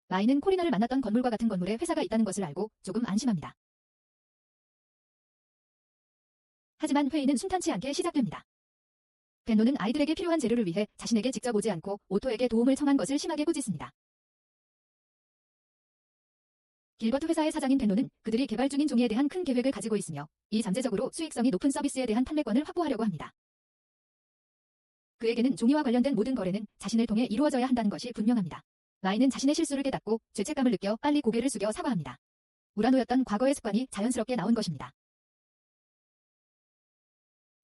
마인은 코리나를 만났던 건물과 같은 건물에 회사가 있다는 것을 알고 조금 안심합니다. 하지만 회의는 순탄치 않게 시작됩니다. 벤노는 아이들에게 필요한 재료를 위해 자신에게 직접 오지 않고 오토에게 도움을 청한 것을 심하게 꾸짖습니다. 길버트 회사의 사장인 벤노는 그들이 개발 중인 종이에 대한 큰 계획을 가지고 있으며 이 잠재적으로 수익성이 높은 서비스에 대한 판매권을 확보하려고 합니다. 그에게는 종이와 관련된 모든 거래는 자신을 통해 이루어져야 한다는 것이 분명합니다. 마인은 자신의 실수를 깨닫고 죄책감을 느껴 빨리 고개를 숙여 사과합니다. 우라노였던 과거의 습관이 자연스럽게 나온 것입니다.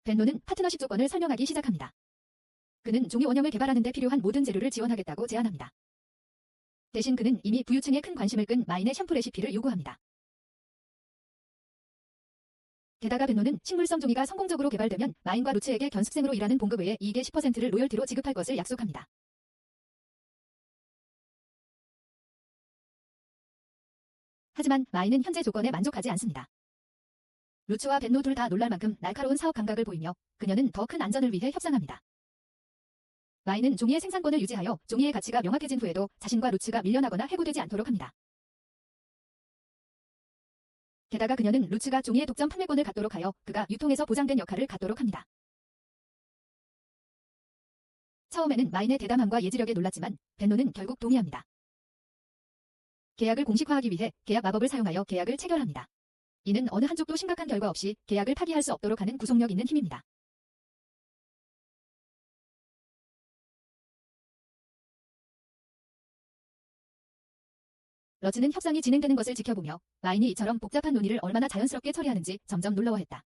벤노는 파트너십 조건을 설명하기 시작합니다. 그는 종이 원형을 개발하는 데 필요한 모든 재료를 지원하겠다고 제안합니다. 대신 그는 이미 부유층에 큰 관심을 끈 마인의 샴푸 레시피를 요구합니다. 게다가 벤노는 식물성 종이가 성공적으로 개발되면 마인과 루츠에게 견습생으로 일하는 봉급 외에 이익의 10%를 로열티로 지급할 것을 약속합니다. 하지만 마인은 현재 조건에 만족하지 않습니다. 루츠와 벤노 둘 다 놀랄 만큼 날카로운 사업 감각을 보이며 그녀는 더 큰 안전을 위해 협상합니다. 마인은 종이의 생산권을 유지하여 종이의 가치가 명확해진 후에도 자신과 루츠가 밀려나거나 해고되지 않도록 합니다. 게다가 그녀는 루츠가 종이의 독점 판매권을 갖도록 하여 그가 유통에서 보장된 역할을 갖도록 합니다. 처음에는 마인의 대담함과 예지력에 놀랐지만 벤노는 결국 동의합니다. 계약을 공식화하기 위해 계약 마법을 사용하여 계약을 체결합니다. 이는 어느 한쪽도 심각한 결과 없이 계약을 파기할 수 없도록 하는 구속력 있는 힘입니다. 러츠는 협상이 진행되는 것을 지켜보며 마인이 이처럼 복잡한 논의를 얼마나 자연스럽게 처리하는지 점점 놀라워했다.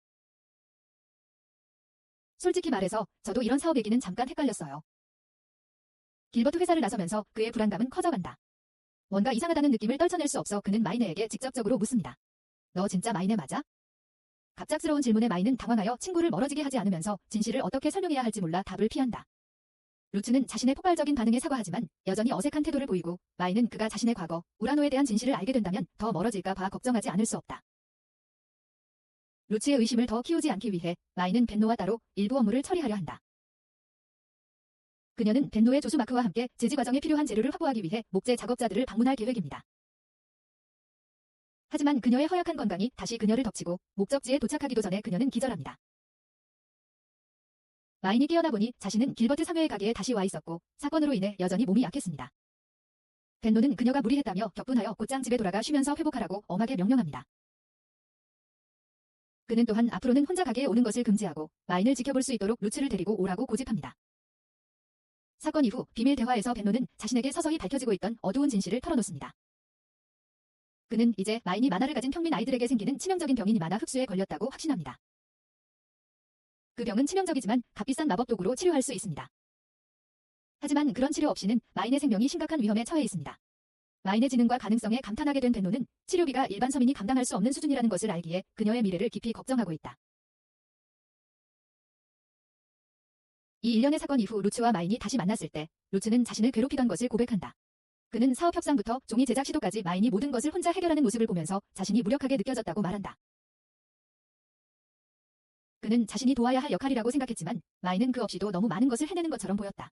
솔직히 말해서 저도 이런 사업 얘기는 잠깐 헷갈렸어요. 길버트 회사를 나서면서 그의 불안감은 커져간다. 뭔가 이상하다는 느낌을 떨쳐낼 수 없어 그는 마이네에게 직접적으로 묻습니다. 너 진짜 마이네 맞아? 갑작스러운 질문에 마이는 당황하여 친구를 멀어지게 하지 않으면서 진실을 어떻게 설명해야 할지 몰라 답을 피한다. 루츠는 자신의 폭발적인 반응에 사과하지만 여전히 어색한 태도를 보이고 마이는 그가 자신의 과거, 우라노에 대한 진실을 알게 된다면 더 멀어질까 봐 걱정하지 않을 수 없다. 루츠의 의심을 더 키우지 않기 위해 마이는 벤노와 따로 일부 업무를 처리하려 한다. 그녀는 벤노의 조수 마크와 함께 제지 과정에 필요한 재료를 확보하기 위해 목재 작업자들을 방문할 계획입니다. 하지만 그녀의 허약한 건강이 다시 그녀를 덮치고 목적지에 도착하기도 전에 그녀는 기절합니다. 마인이 깨어나 보니 자신은 길버트 3회의 가게에 다시 와 있었고 사건으로 인해 여전히 몸이 약했습니다. 벤노는 그녀가 무리했다며 격분하여 곧장 집에 돌아가 쉬면서 회복하라고 엄하게 명령합니다. 그는 또한 앞으로는 혼자 가게에 오는 것을 금지하고 마인을 지켜볼 수 있도록 루츠를 데리고 오라고 고집합니다. 사건 이후 비밀 대화에서 벤노는 자신에게 서서히 밝혀지고 있던 어두운 진실을 털어놓습니다. 그는 이제 마인이 만화를 가진 평민 아이들에게 생기는 치명적인 병인 이마나 흡수에 걸렸다고 확신합니다. 그 병은 치명적이지만 값비싼 마법 도구로 치료할 수 있습니다. 하지만 그런 치료 없이는 마인의 생명이 심각한 위험에 처해 있습니다. 마인의 지능과 가능성에 감탄하게 된 벤노는 치료비가 일반 서민이 감당할 수 없는 수준이라는 것을 알기에 그녀의 미래를 깊이 걱정하고 있다. 이 일련의 사건 이후 루츠와 마인이 다시 만났을 때 루츠는 자신을 괴롭히던 것을 고백한다. 그는 사업 협상부터 종이 제작 시도까지 마인이 모든 것을 혼자 해결하는 모습을 보면서 자신이 무력하게 느껴졌다고 말한다. 그는 자신이 도와야 할 역할이라고 생각했지만 마인은 그 없이도 너무 많은 것을 해내는 것처럼 보였다.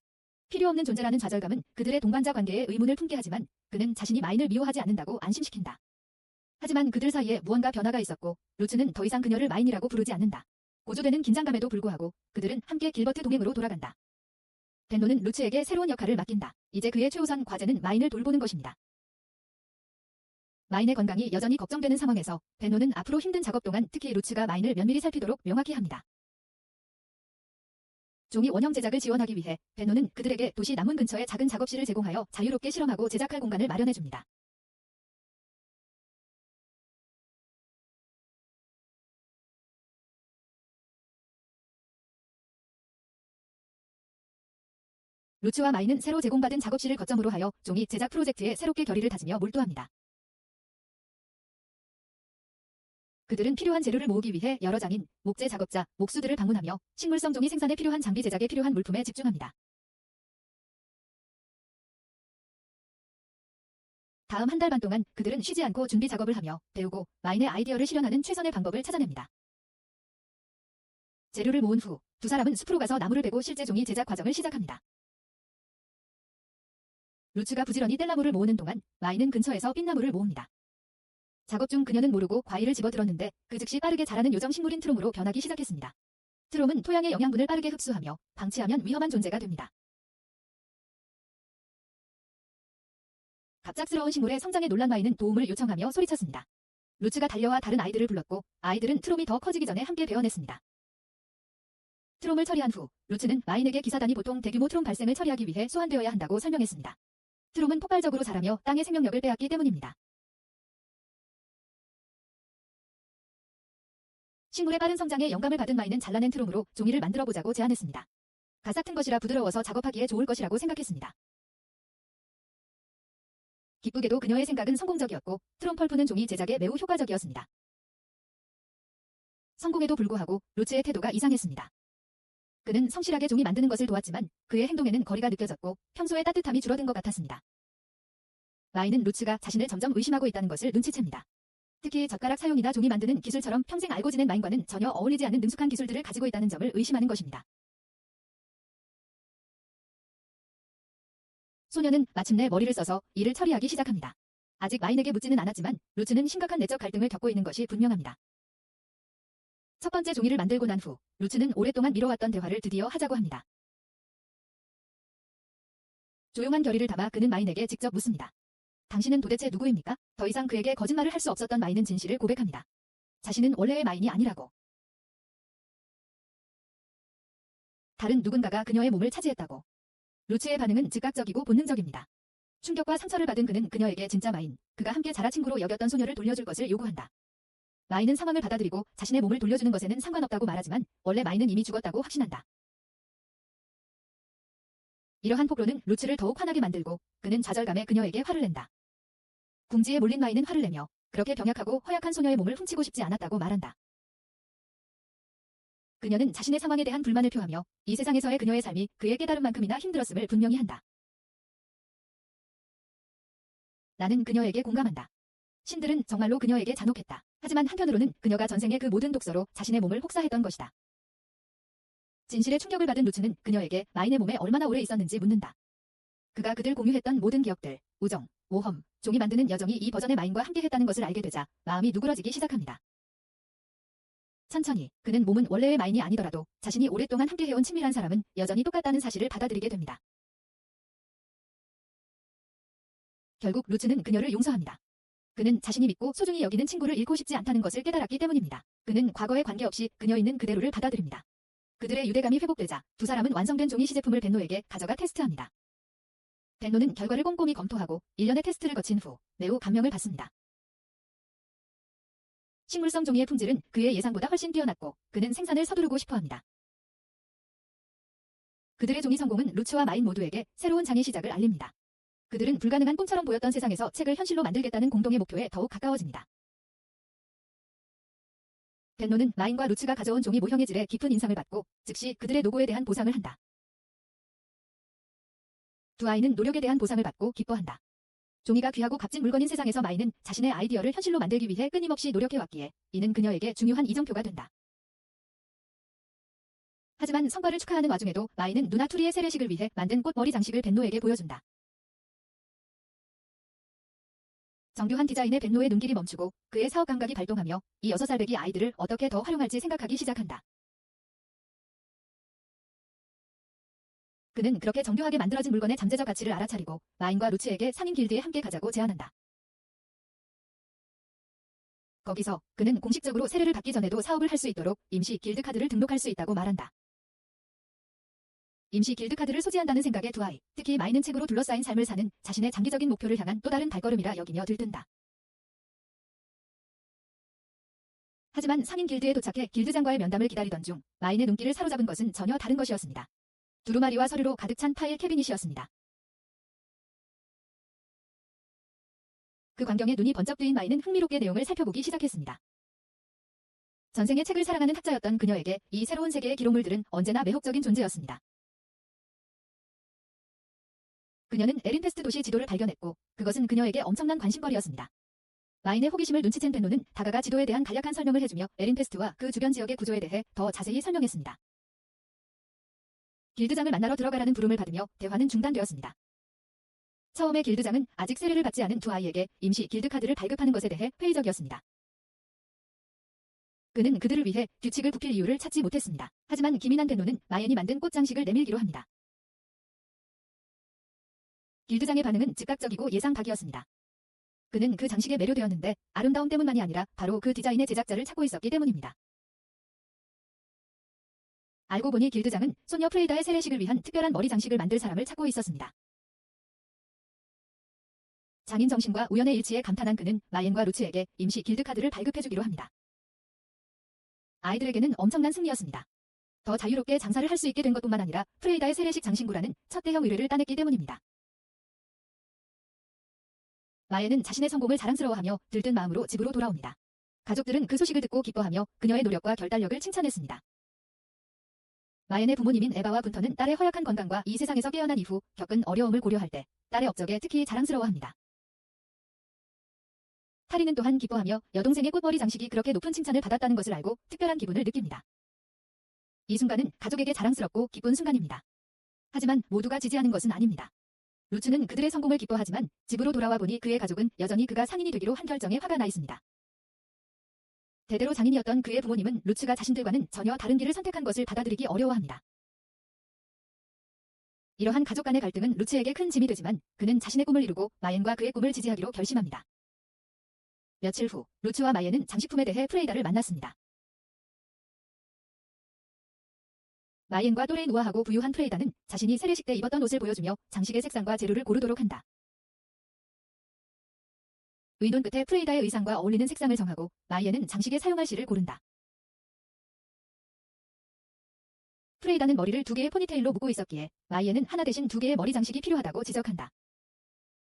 필요 없는 존재라는 좌절감은 그들의 동반자 관계에 의문을 품게 하지만 그는 자신이 마인을 미워하지 않는다고 안심시킨다. 하지만 그들 사이에 무언가 변화가 있었고 루츠는 더 이상 그녀를 마인이라고 부르지 않는다. 고조되는 긴장감에도 불구하고 그들은 함께 길버트 동행으로 돌아간다. 벤노는 루츠에게 새로운 역할을 맡긴다. 이제 그의 최우선 과제는 마인을 돌보는 것입니다. 마인의 건강이 여전히 걱정되는 상황에서 벤노는 앞으로 힘든 작업 동안 특히 루츠가 마인을 면밀히 살피도록 명확히 합니다. 종이 원형 제작을 지원하기 위해 벤노는 그들에게 도시 남문 근처에 작은 작업실을 제공하여 자유롭게 실험하고 제작할 공간을 마련해줍니다. 루츠와 마인은 새로 제공받은 작업실을 거점으로 하여 종이 제작 프로젝트에 새롭게 결의를 다지며 몰두합니다. 그들은 필요한 재료를 모으기 위해 여러 장인, 목재 작업자, 목수들을 방문하며 식물성 종이 생산에 필요한 장비 제작에 필요한 물품에 집중합니다. 다음 한 달 반 동안 그들은 쉬지 않고 준비 작업을 하며 배우고 마인의 아이디어를 실현하는 최선의 방법을 찾아냅니다. 재료를 모은 후 두 사람은 숲으로 가서 나무를 베고 실제 종이 제작 과정을 시작합니다. 루츠가 부지런히 뗄나무를 모으는 동안 마인은 근처에서 삔나무를 모읍니다. 작업 중 그녀는 모르고 과일을 집어들었는데 그 즉시 빠르게 자라는 요정 식물인 트롬으로 변하기 시작했습니다. 트롬은 토양의 영양분을 빠르게 흡수하며 방치하면 위험한 존재가 됩니다. 갑작스러운 식물의 성장에 놀란 마인은 도움을 요청하며 소리쳤습니다. 루츠가 달려와 다른 아이들을 불렀고 아이들은 트롬이 더 커지기 전에 함께 베어냈습니다. 트롬을 처리한 후 루츠는 마인에게 기사단이 보통 대규모 트롬 발생을 처리하기 위해 소환되어야 한다고 설명했습니다. 트롬은 폭발적으로 자라며 땅의 생명력을 빼앗기 때문입니다. 식물의 빠른 성장에 영감을 받은 마인은 잘라낸 트롬으로 종이를 만들어보자고 제안했습니다. 가삭튼 것이라 부드러워서 작업하기에 좋을 것이라고 생각했습니다. 기쁘게도 그녀의 생각은 성공적이었고 트롬 펄프는 종이 제작에 매우 효과적이었습니다. 성공에도 불구하고 루츠의 태도가 이상했습니다. 그는 성실하게 종이 만드는 것을 도왔지만 그의 행동에는 거리가 느껴졌고 평소의 따뜻함이 줄어든 것 같았습니다. 마인은 루츠가 자신을 점점 의심하고 있다는 것을 눈치챕니다. 특히 젓가락 사용이나 종이 만드는 기술처럼 평생 알고 지낸 마인과는 전혀 어울리지 않는 능숙한 기술들을 가지고 있다는 점을 의심하는 것입니다. 소녀는 마침내 머리를 써서 일을 처리하기 시작합니다. 아직 마인에게 묻지는 않았지만 루츠는 심각한 내적 갈등을 겪고 있는 것이 분명합니다. 첫 번째 종이를 만들고 난 후 루츠는 오랫동안 미뤄왔던 대화를 드디어 하자고 합니다. 조용한 결의를 담아 그는 마인에게 직접 묻습니다. 당신은 도대체 누구입니까? 더 이상 그에게 거짓말을 할 수 없었던 마인은 진실을 고백합니다. 자신은 원래의 마인이 아니라고. 다른 누군가가 그녀의 몸을 차지했다고. 루츠의 반응은 즉각적이고 본능적입니다. 충격과 상처를 받은 그는 그녀에게 진짜 마인, 그가 함께 자라 친구로 여겼던 소녀를 돌려줄 것을 요구한다. 마인은 상황을 받아들이고 자신의 몸을 돌려주는 것에는 상관없다고 말하지만 원래 마인은 이미 죽었다고 확신한다. 이러한 폭로는 루츠를 더욱 화나게 만들고 그는 좌절감에 그녀에게 화를 낸다. 궁지에 몰린 마인은 화를 내며 그렇게 병약하고 허약한 소녀의 몸을 훔치고 싶지 않았다고 말한다. 그녀는 자신의 상황에 대한 불만을 표하며 이 세상에서의 그녀의 삶이 그의 깨달은 만큼이나 힘들었음을 분명히 한다. 나는 그녀에게 공감한다. 신들은 정말로 그녀에게 잔혹했다. 하지만 한편으로는 그녀가 전생에 그 모든 독서로 자신의 몸을 혹사했던 것이다. 진실에 충격을 받은 루츠는 그녀에게 마인의 몸에 얼마나 오래 있었는지 묻는다. 그가 그들 공유했던 모든 기억들, 우정, 모험, 종이 만드는 여정이 이 버전의 마인과 함께했다는 것을 알게 되자 마음이 누그러지기 시작합니다. 천천히 그는 몸은 원래의 마인이 아니더라도 자신이 오랫동안 함께해온 친밀한 사람은 여전히 똑같다는 사실을 받아들이게 됩니다. 결국 루츠는 그녀를 용서합니다. 그는 자신이 믿고 소중히 여기는 친구를 잃고 싶지 않다는 것을 깨달았기 때문입니다. 그는 과거에 관계없이 그녀 있는 그대로를 받아들입니다. 그들의 유대감이 회복되자 두 사람은 완성된 종이 시제품을 벤노에게 가져가 테스트합니다. 벤노는 결과를 꼼꼼히 검토하고 1년의 테스트를 거친 후 매우 감명을 받습니다. 식물성 종이의 품질은 그의 예상보다 훨씬 뛰어났고 그는 생산을 서두르고 싶어합니다. 그들의 종이 성공은 루츠와 마인 모두에게 새로운 장의 시작을 알립니다. 그들은 불가능한 꿈처럼 보였던 세상에서 책을 현실로 만들겠다는 공동의 목표에 더욱 가까워집니다. 벤노는 마인과 루츠가 가져온 종이 모형의 질에 깊은 인상을 받고 즉시 그들의 노고에 대한 보상을 한다. 두 아이는 노력에 대한 보상을 받고 기뻐한다. 종이가 귀하고 값진 물건인 세상에서 마인은 자신의 아이디어를 현실로 만들기 위해 끊임없이 노력해왔기에 이는 그녀에게 중요한 이정표가 된다. 하지만 성과를 축하하는 와중에도 마인은 누나 투리의 세례식을 위해 만든 꽃머리 장식을 벤노에게 보여준다. 정교한 디자인의 벤노의 눈길이 멈추고 그의 사업 감각이 발동하며 이 6살배기 아이들을 어떻게 더 활용할지 생각하기 시작한다. 그는 그렇게 정교하게 만들어진 물건의 잠재적 가치를 알아차리고 마인과 루츠에게 상인 길드에 함께 가자고 제안한다. 거기서 그는 공식적으로 세례를 받기 전에도 사업을 할 수 있도록 임시 길드 카드를 등록할 수 있다고 말한다. 임시 길드 카드를 소지한다는 생각에 두 아이, 특히 마인은 책으로 둘러싸인 삶을 사는 자신의 장기적인 목표를 향한 또 다른 발걸음이라 여기며 들뜬다. 하지만 상인 길드에 도착해 길드장과의 면담을 기다리던 중 마인의 눈길을 사로잡은 것은 전혀 다른 것이었습니다. 두루마리와 서류로 가득 찬 파일 캐비닛이었습니다. 그 광경에 눈이 번쩍 뜨인 마인은 흥미롭게 내용을 살펴보기 시작했습니다. 전생에 책을 사랑하는 학자였던 그녀에게 이 새로운 세계의 기록물들은 언제나 매혹적인 존재였습니다. 그녀는 에린페스트 도시 지도를 발견했고 그것은 그녀에게 엄청난 관심거리였습니다. 마인의 호기심을 눈치챈 벤노는 다가가 지도에 대한 간략한 설명을 해주며 에린페스트와 그 주변 지역의 구조에 대해 더 자세히 설명했습니다. 길드장을 만나러 들어가라는 부름을 받으며 대화는 중단되었습니다. 처음에 길드장은 아직 세례를 받지 않은 두 아이에게 임시 길드 카드를 발급하는 것에 대해 회의적이었습니다. 그는 그들을 위해 규칙을 굽힐 이유를 찾지 못했습니다. 하지만 기민한 벤노는 마인이 만든 꽃 장식을 내밀기로 합니다. 길드장의 반응은 즉각적이고 예상 밖이었습니다. 그는 그 장식에 매료되었는데 아름다움 때문만이 아니라 바로 그 디자인의 제작자를 찾고 있었기 때문입니다. 알고 보니 길드장은 소녀 프레이다의 세례식을 위한 특별한 머리 장식을 만들 사람을 찾고 있었습니다. 장인 정신과 우연의 일치에 감탄한 그는 마인과 루츠에게 임시 길드 카드를 발급해주기로 합니다. 아이들에게는 엄청난 승리였습니다. 더 자유롭게 장사를 할 수 있게 된 것뿐만 아니라 프레이다의 세례식 장신구라는 첫 대형 의뢰를 따냈기 때문입니다. 마예는 자신의 성공을 자랑스러워하며 들뜬 마음으로 집으로 돌아옵니다. 가족들은 그 소식을 듣고 기뻐하며 그녀의 노력과 결단력을 칭찬했습니다. 마예의 부모님인 에바와 분터는 딸의 허약한 건강과 이 세상에서 깨어난 이후 겪은 어려움을 고려할 때 딸의 업적에 특히 자랑스러워합니다. 타리는 또한 기뻐하며 여동생의 꽃머리 장식이 그렇게 높은 칭찬을 받았다는 것을 알고 특별한 기분을 느낍니다. 이 순간은 가족에게 자랑스럽고 기쁜 순간입니다. 하지만 모두가 지지하는 것은 아닙니다. 루츠는 그들의 성공을 기뻐하지만 집으로 돌아와 보니 그의 가족은 여전히 그가 상인이 되기로 한 결정에 화가 나 있습니다. 대대로 장인이었던 그의 부모님은 루츠가 자신들과는 전혀 다른 길을 선택한 것을 받아들이기 어려워합니다. 이러한 가족 간의 갈등은 루츠에게 큰 짐이 되지만 그는 자신의 꿈을 이루고 마옌과 그의 꿈을 지지하기로 결심합니다. 며칠 후 루츠와 마옌은 장식품에 대해 프레이다를 만났습니다. 마옌과 또래 우아하고 부유한 프레이다는 자신이 세례식 때 입었던 옷을 보여주며 장식의 색상과 재료를 고르도록 한다. 의논 끝에 프레이다의 의상과 어울리는 색상을 정하고 마이애는 장식에 사용할 실을 고른다. 프레이다는 머리를 2개의 포니테일로 묶고 있었기에 마이애는 하나 대신 2개의 머리 장식이 필요하다고 지적한다.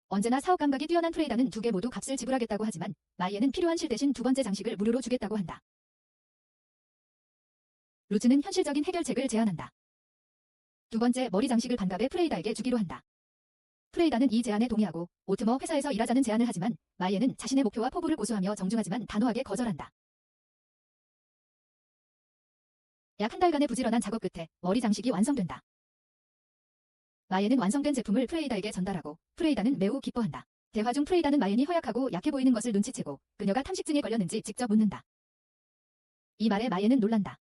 언제나 사업 감각이 뛰어난 프레이다는 2개 모두 값을 지불하겠다고 하지만 마이애는 필요한 실 대신 2번째 장식을 무료로 주겠다고 한다. 루츠는 현실적인 해결책을 제안한다. 2번째 머리 장식을 반값에 프레이다에게 주기로 한다. 프레이다는 이 제안에 동의하고 오트머 회사에서 일하자는 제안을 하지만 마이애는 자신의 목표와 포부를 고수하며 정중하지만 단호하게 거절한다. 약 한 달간의 부지런한 작업 끝에 머리 장식이 완성된다. 마이애는 완성된 제품을 프레이다에게 전달하고 프레이다는 매우 기뻐한다. 대화 중 프레이다는 마이애이 허약하고 약해 보이는 것을 눈치채고 그녀가 탐식증에 걸렸는지 직접 묻는다. 이 말에 마이애는 놀란다.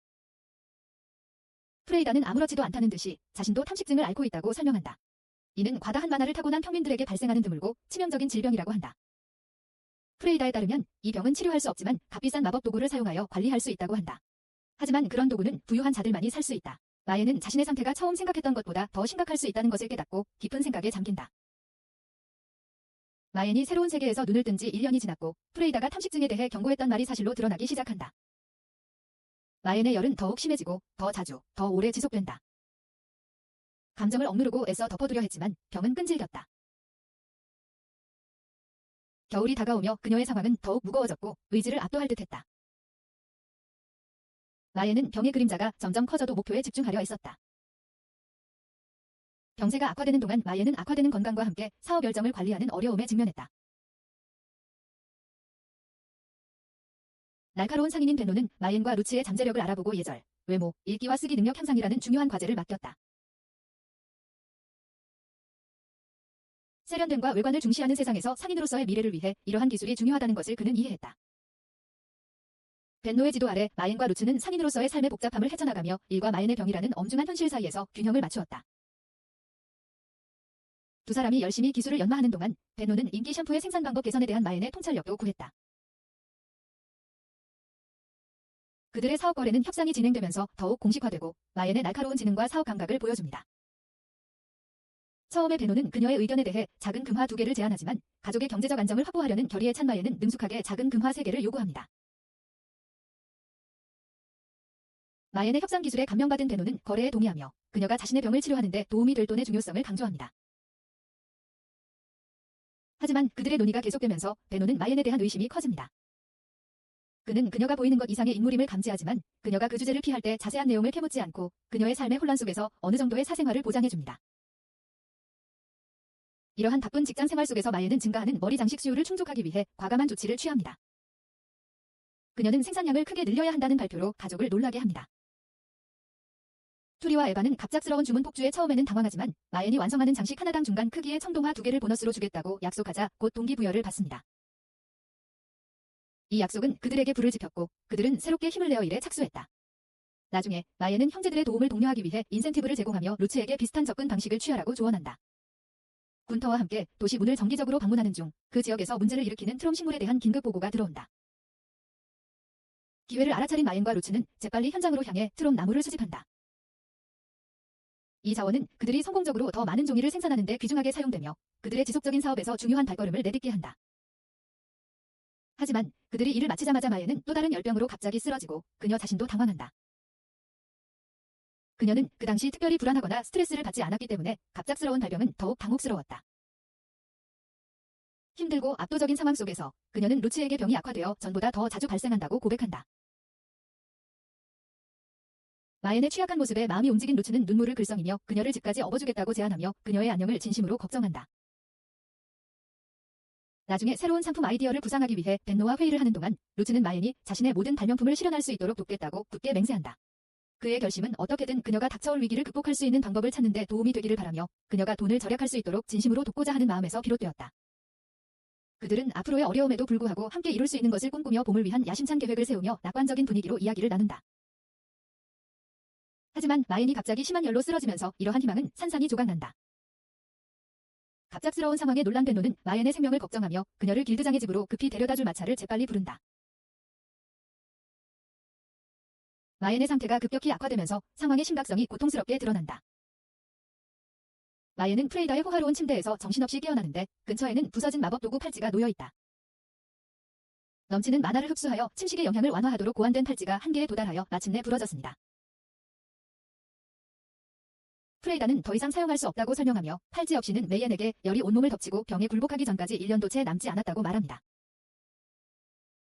프레이다는 아무렇지도 않다는 듯이 자신도 탐식증을 앓고 있다고 설명한다. 이는 과다한 만화를 타고난 평민들에게 발생하는 드물고 치명적인 질병이라고 한다. 프레이다에 따르면 이 병은 치료할 수 없지만 값비싼 마법 도구를 사용하여 관리할 수 있다고 한다. 하지만 그런 도구는 부유한 자들만이 살 수 있다. 마이애는 자신의 상태가 처음 생각했던 것보다 더 심각할 수 있다는 것을 깨닫고 깊은 생각에 잠긴다. 마이애이 새로운 세계에서 눈을 뜬 지 1년이 지났고 프레이다가 탐식증에 대해 경고했던 말이 사실로 드러나기 시작한다. 마이애의 열은 더욱 심해지고 더 자주, 더 오래 지속된다. 감정을 억누르고 애써 덮어두려 했지만 병은 끈질겼다. 겨울이 다가오며 그녀의 상황은 더욱 무거워졌고 의지를 압도할 듯했다. 마이애는 병의 그림자가 점점 커져도 목표에 집중하려 했었다. 병세가 악화되는 동안 마이애는 악화되는 건강과 함께 사업 열정을 관리하는 어려움에 직면했다. 날카로운 상인인 베노는 마이앤과 루츠의 잠재력을 알아보고 예절, 외모, 읽기와 쓰기 능력 향상이라는 중요한 과제를 맡겼다. 세련됨과 외관을 중시하는 세상에서 상인으로서의 미래를 위해 이러한 기술이 중요하다는 것을 그는 이해했다. 벤노의 지도 아래 마이앤과 루츠는 상인으로서의 삶의 복잡함을 헤쳐나가며 일과 마이앤의 병이라는 엄중한 현실 사이에서 균형을 맞추었다. 두 사람이 열심히 기술을 연마하는 동안 벤노는 인기 샴푸의 생산 방법 개선에 대한 마이앤의 통찰력도 구했다. 그들의 사업 거래는 협상이 진행되면서 더욱 공식화되고 마이앤의 날카로운 지능과 사업 감각을 보여줍니다. 처음에 베노는 그녀의 의견에 대해 작은 금화 2개를 제안하지만 가족의 경제적 안정을 확보하려는 결의에 찬 마이앤은 능숙하게 작은 금화 3개를 요구합니다. 마이앤의 협상 기술에 감명받은 베노는 거래에 동의하며 그녀가 자신의 병을 치료하는 데 도움이 될 돈의 중요성을 강조합니다. 하지만 그들의 논의가 계속되면서 베노는 마이앤에 대한 의심이 커집니다. 그는 그녀가 보이는 것 이상의 인물임을 감지하지만 그녀가 그 주제를 피할 때 자세한 내용을 캐묻지 않고 그녀의 삶의 혼란 속에서 어느 정도의 사생활을 보장해줍니다. 이러한 바쁜 직장 생활 속에서 마이앤은 증가하는 머리 장식 수요를 충족하기 위해 과감한 조치를 취합니다. 그녀는 생산량을 크게 늘려야 한다는 발표로 가족을 놀라게 합니다. 투리와 에바는 갑작스러운 주문 폭주에 처음에는 당황하지만 마이앤이 완성하는 장식 하나당 중간 크기의 청동화 2개를 보너스로 주겠다고 약속하자 곧 동기부여를 받습니다. 이 약속은 그들에게 불을 지폈고 그들은 새롭게 힘을 내어 일에 착수했다. 나중에 마이앤은 형제들의 도움을 독려하기 위해 인센티브를 제공하며 루츠에게 비슷한 접근 방식을 취하라고 조언한다. 군터와 함께 도시 문을 정기적으로 방문하는 중 그 지역에서 문제를 일으키는 트롬 식물에 대한 긴급 보고가 들어온다. 기회를 알아차린 마이앤과 루츠는 재빨리 현장으로 향해 트롬 나무를 수집한다. 이 자원은 그들이 성공적으로 더 많은 종이를 생산하는 데 귀중하게 사용되며 그들의 지속적인 사업에서 중요한 발걸음을 내딛게 한다. 하지만 그들이 일을 마치자마자 마이앤은 또 다른 열병으로 갑자기 쓰러지고 그녀 자신도 당황한다. 그녀는 그 당시 특별히 불안하거나 스트레스를 받지 않았기 때문에 갑작스러운 발병은 더욱 당혹스러웠다. 힘들고 압도적인 상황 속에서 그녀는 루츠에게 병이 악화되어 전보다 더 자주 발생한다고 고백한다. 마이앤의 취약한 모습에 마음이 움직인 루츠는 눈물을 글썽이며 그녀를 집까지 업어주겠다고 제안하며 그녀의 안녕을 진심으로 걱정한다. 나중에 새로운 상품 아이디어를 구상하기 위해 벤노와 회의를 하는 동안 루츠는 마이앤이 자신의 모든 발명품을 실현할 수 있도록 돕겠다고 굳게 맹세한다. 그의 결심은 어떻게든 그녀가 닥쳐올 위기를 극복할 수 있는 방법을 찾는 데 도움이 되기를 바라며 그녀가 돈을 절약할 수 있도록 진심으로 돕고자 하는 마음에서 비롯되었다. 그들은 앞으로의 어려움에도 불구하고 함께 이룰 수 있는 것을 꿈꾸며 봄을 위한 야심찬 계획을 세우며 낙관적인 분위기로 이야기를 나눈다. 하지만 마이앤이 갑자기 심한 열로 쓰러지면서 이러한 희망은 산산이 조각난다. 갑작스러운 상황에 놀란 벤노는 마이앤의 생명을 걱정하며 그녀를 길드장의 집으로 급히 데려다줄 마차를 재빨리 부른다. 마이앤의 상태가 급격히 악화되면서 상황의 심각성이 고통스럽게 드러난다. 마이앤은 프레이다의 호화로운 침대에서 정신없이 깨어나는데 근처에는 부서진 마법도구 팔찌가 놓여있다. 넘치는 만화를 흡수하여 침식의 영향을 완화하도록 고안된 팔찌가 한계에 도달하여 마침내 부러졌습니다. 프레이다는 더 이상 사용할 수 없다고 설명하며 팔찌 없이는 메이엔에게 열이 온몸을 덮치고 병에 굴복하기 전까지 1년도 채 남지 않았다고 말합니다.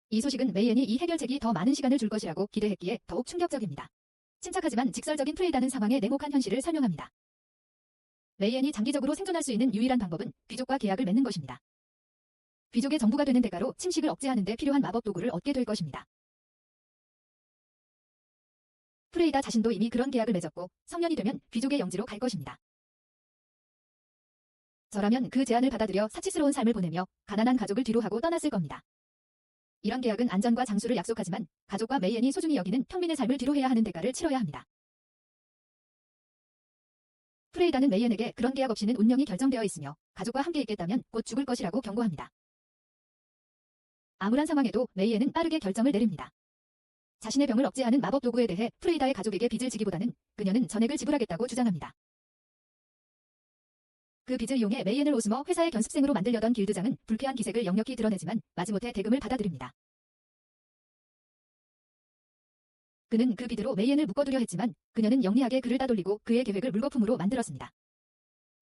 이 소식은 메이엔이 이 해결책이 더 많은 시간을 줄 것이라고 기대했기에 더욱 충격적입니다. 침착하지만 직설적인 프레이다는 상황의 냉혹한 현실을 설명합니다. 메이엔이 장기적으로 생존할 수 있는 유일한 방법은 귀족과 계약을 맺는 것입니다. 귀족의 정부가 되는 대가로 침식을 억제하는 데 필요한 마법 도구를 얻게 될 것입니다. 프레이다 자신도 이미 그런 계약을 맺었고 성년이 되면 귀족의 영지로 갈 것입니다. 저라면 그 제안을 받아들여 사치스러운 삶을 보내며 가난한 가족을 뒤로하고 떠났을 겁니다. 이런 계약은 안전과 장수를 약속하지만 가족과 메이엔이 소중히 여기는 평민의 삶을 뒤로해야 하는 대가를 치러야 합니다. 프레이다는 메이엔에게 그런 계약 없이는 운명이 결정되어 있으며 가족과 함께 있겠다면 곧 죽을 것이라고 경고합니다. 암울한 상황에도 메이엔은 빠르게 결정을 내립니다. 자신의 병을 억제하는 마법 도구에 대해 프레이다의 가족에게 빚을 지기보다는 그녀는 전액을 지불하겠다고 주장합니다. 그 빚을 이용해 메이엔을 오스머 회사의 견습생으로 만들려던 길드장은 불쾌한 기색을 역력히 드러내지만 마지못해 대금을 받아들입니다. 그는 그 빚으로 메이엔을 묶어두려 했지만 그녀는 영리하게 그를 따돌리고 그의 계획을 물거품으로 만들었습니다.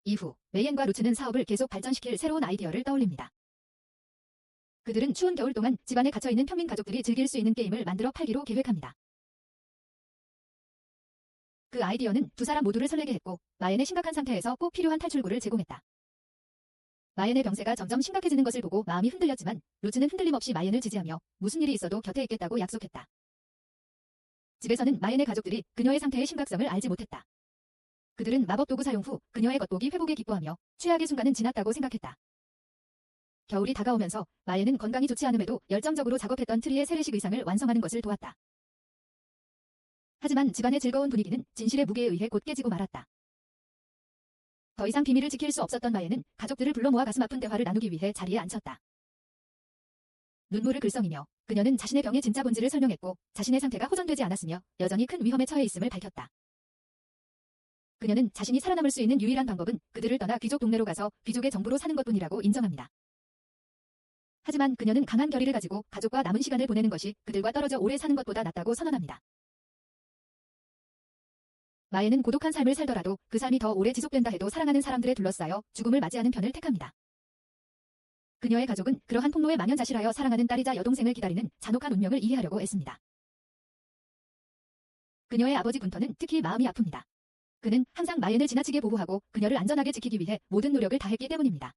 이후 메이엔과 루츠는 사업을 계속 발전시킬 새로운 아이디어를 떠올립니다. 그들은 추운 겨울 동안 집안에 갇혀있는 평민 가족들이 즐길 수 있는 게임을 만들어 팔기로 계획합니다. 그 아이디어는 두 사람 모두를 설레게 했고 마엔의 심각한 상태에서 꼭 필요한 탈출구를 제공했다. 마엔의 병세가 점점 심각해지는 것을 보고 마음이 흔들렸지만 루츠는 흔들림 없이 마엔을 지지하며 무슨 일이 있어도 곁에 있겠다고 약속했다. 집에서는 마엔의 가족들이 그녀의 상태의 심각성을 알지 못했다. 그들은 마법 도구 사용 후 그녀의 겉보기 회복에 기뻐하며 최악의 순간은 지났다고 생각했다. 겨울이 다가오면서 마엔은 건강이 좋지 않음에도 열정적으로 작업했던 트리의 세례식 의상을 완성하는 것을 도왔다. 하지만 집안의 즐거운 분위기는 진실의 무게에 의해 곧 깨지고 말았다. 더 이상 비밀을 지킬 수 없었던 마엔은 가족들을 불러 모아 가슴 아픈 대화를 나누기 위해 자리에 앉혔다. 눈물을 글썽이며 그녀는 자신의 병의 진짜 본질을 설명했고 자신의 상태가 호전되지 않았으며 여전히 큰 위험에 처해 있음을 밝혔다. 그녀는 자신이 살아남을 수 있는 유일한 방법은 그들을 떠나 귀족 동네로 가서 귀족의 정부로 사는 것뿐이라고 인정합니다. 하지만 그녀는 강한 결의를 가지고 가족과 남은 시간을 보내는 것이 그들과 떨어져 오래 사는 것보다 낫다고 선언합니다. 마엔은 고독한 삶을 살더라도 그 삶이 더 오래 지속된다 해도 사랑하는 사람들에 둘러싸여 죽음을 맞이하는 편을 택합니다. 그녀의 가족은 그러한 폭로에 망연자실하여 사랑하는 딸이자 여동생을 기다리는 잔혹한 운명을 이해하려고 애씁니다. 그녀의 아버지 군터는 특히 마음이 아픕니다. 그는 항상 마엔을 지나치게 보호하고 그녀를 안전하게 지키기 위해 모든 노력을 다했기 때문입니다.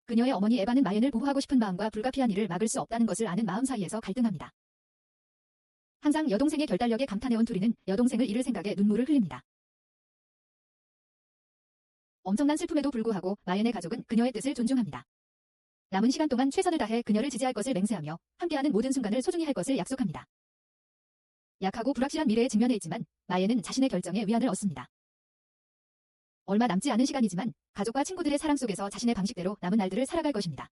그녀의 어머니 에바는 마엔을 보호하고 싶은 마음과 불가피한 일을 막을 수 없다는 것을 아는 마음 사이에서 갈등합니다. 항상 여동생의 결단력에 감탄해온 둘이는 여동생을 잃을 생각에 눈물을 흘립니다. 엄청난 슬픔에도 불구하고 마엔의 가족은 그녀의 뜻을 존중합니다. 남은 시간 동안 최선을 다해 그녀를 지지할 것을 맹세하며 함께하는 모든 순간을 소중히 할 것을 약속합니다. 약하고 불확실한 미래에 직면해 있지만 마엔은 자신의 결정에 위안을 얻습니다. 얼마 남지 않은 시간이지만 가족과 친구들의 사랑 속에서 자신의 방식대로 남은 날들을 살아갈 것입니다.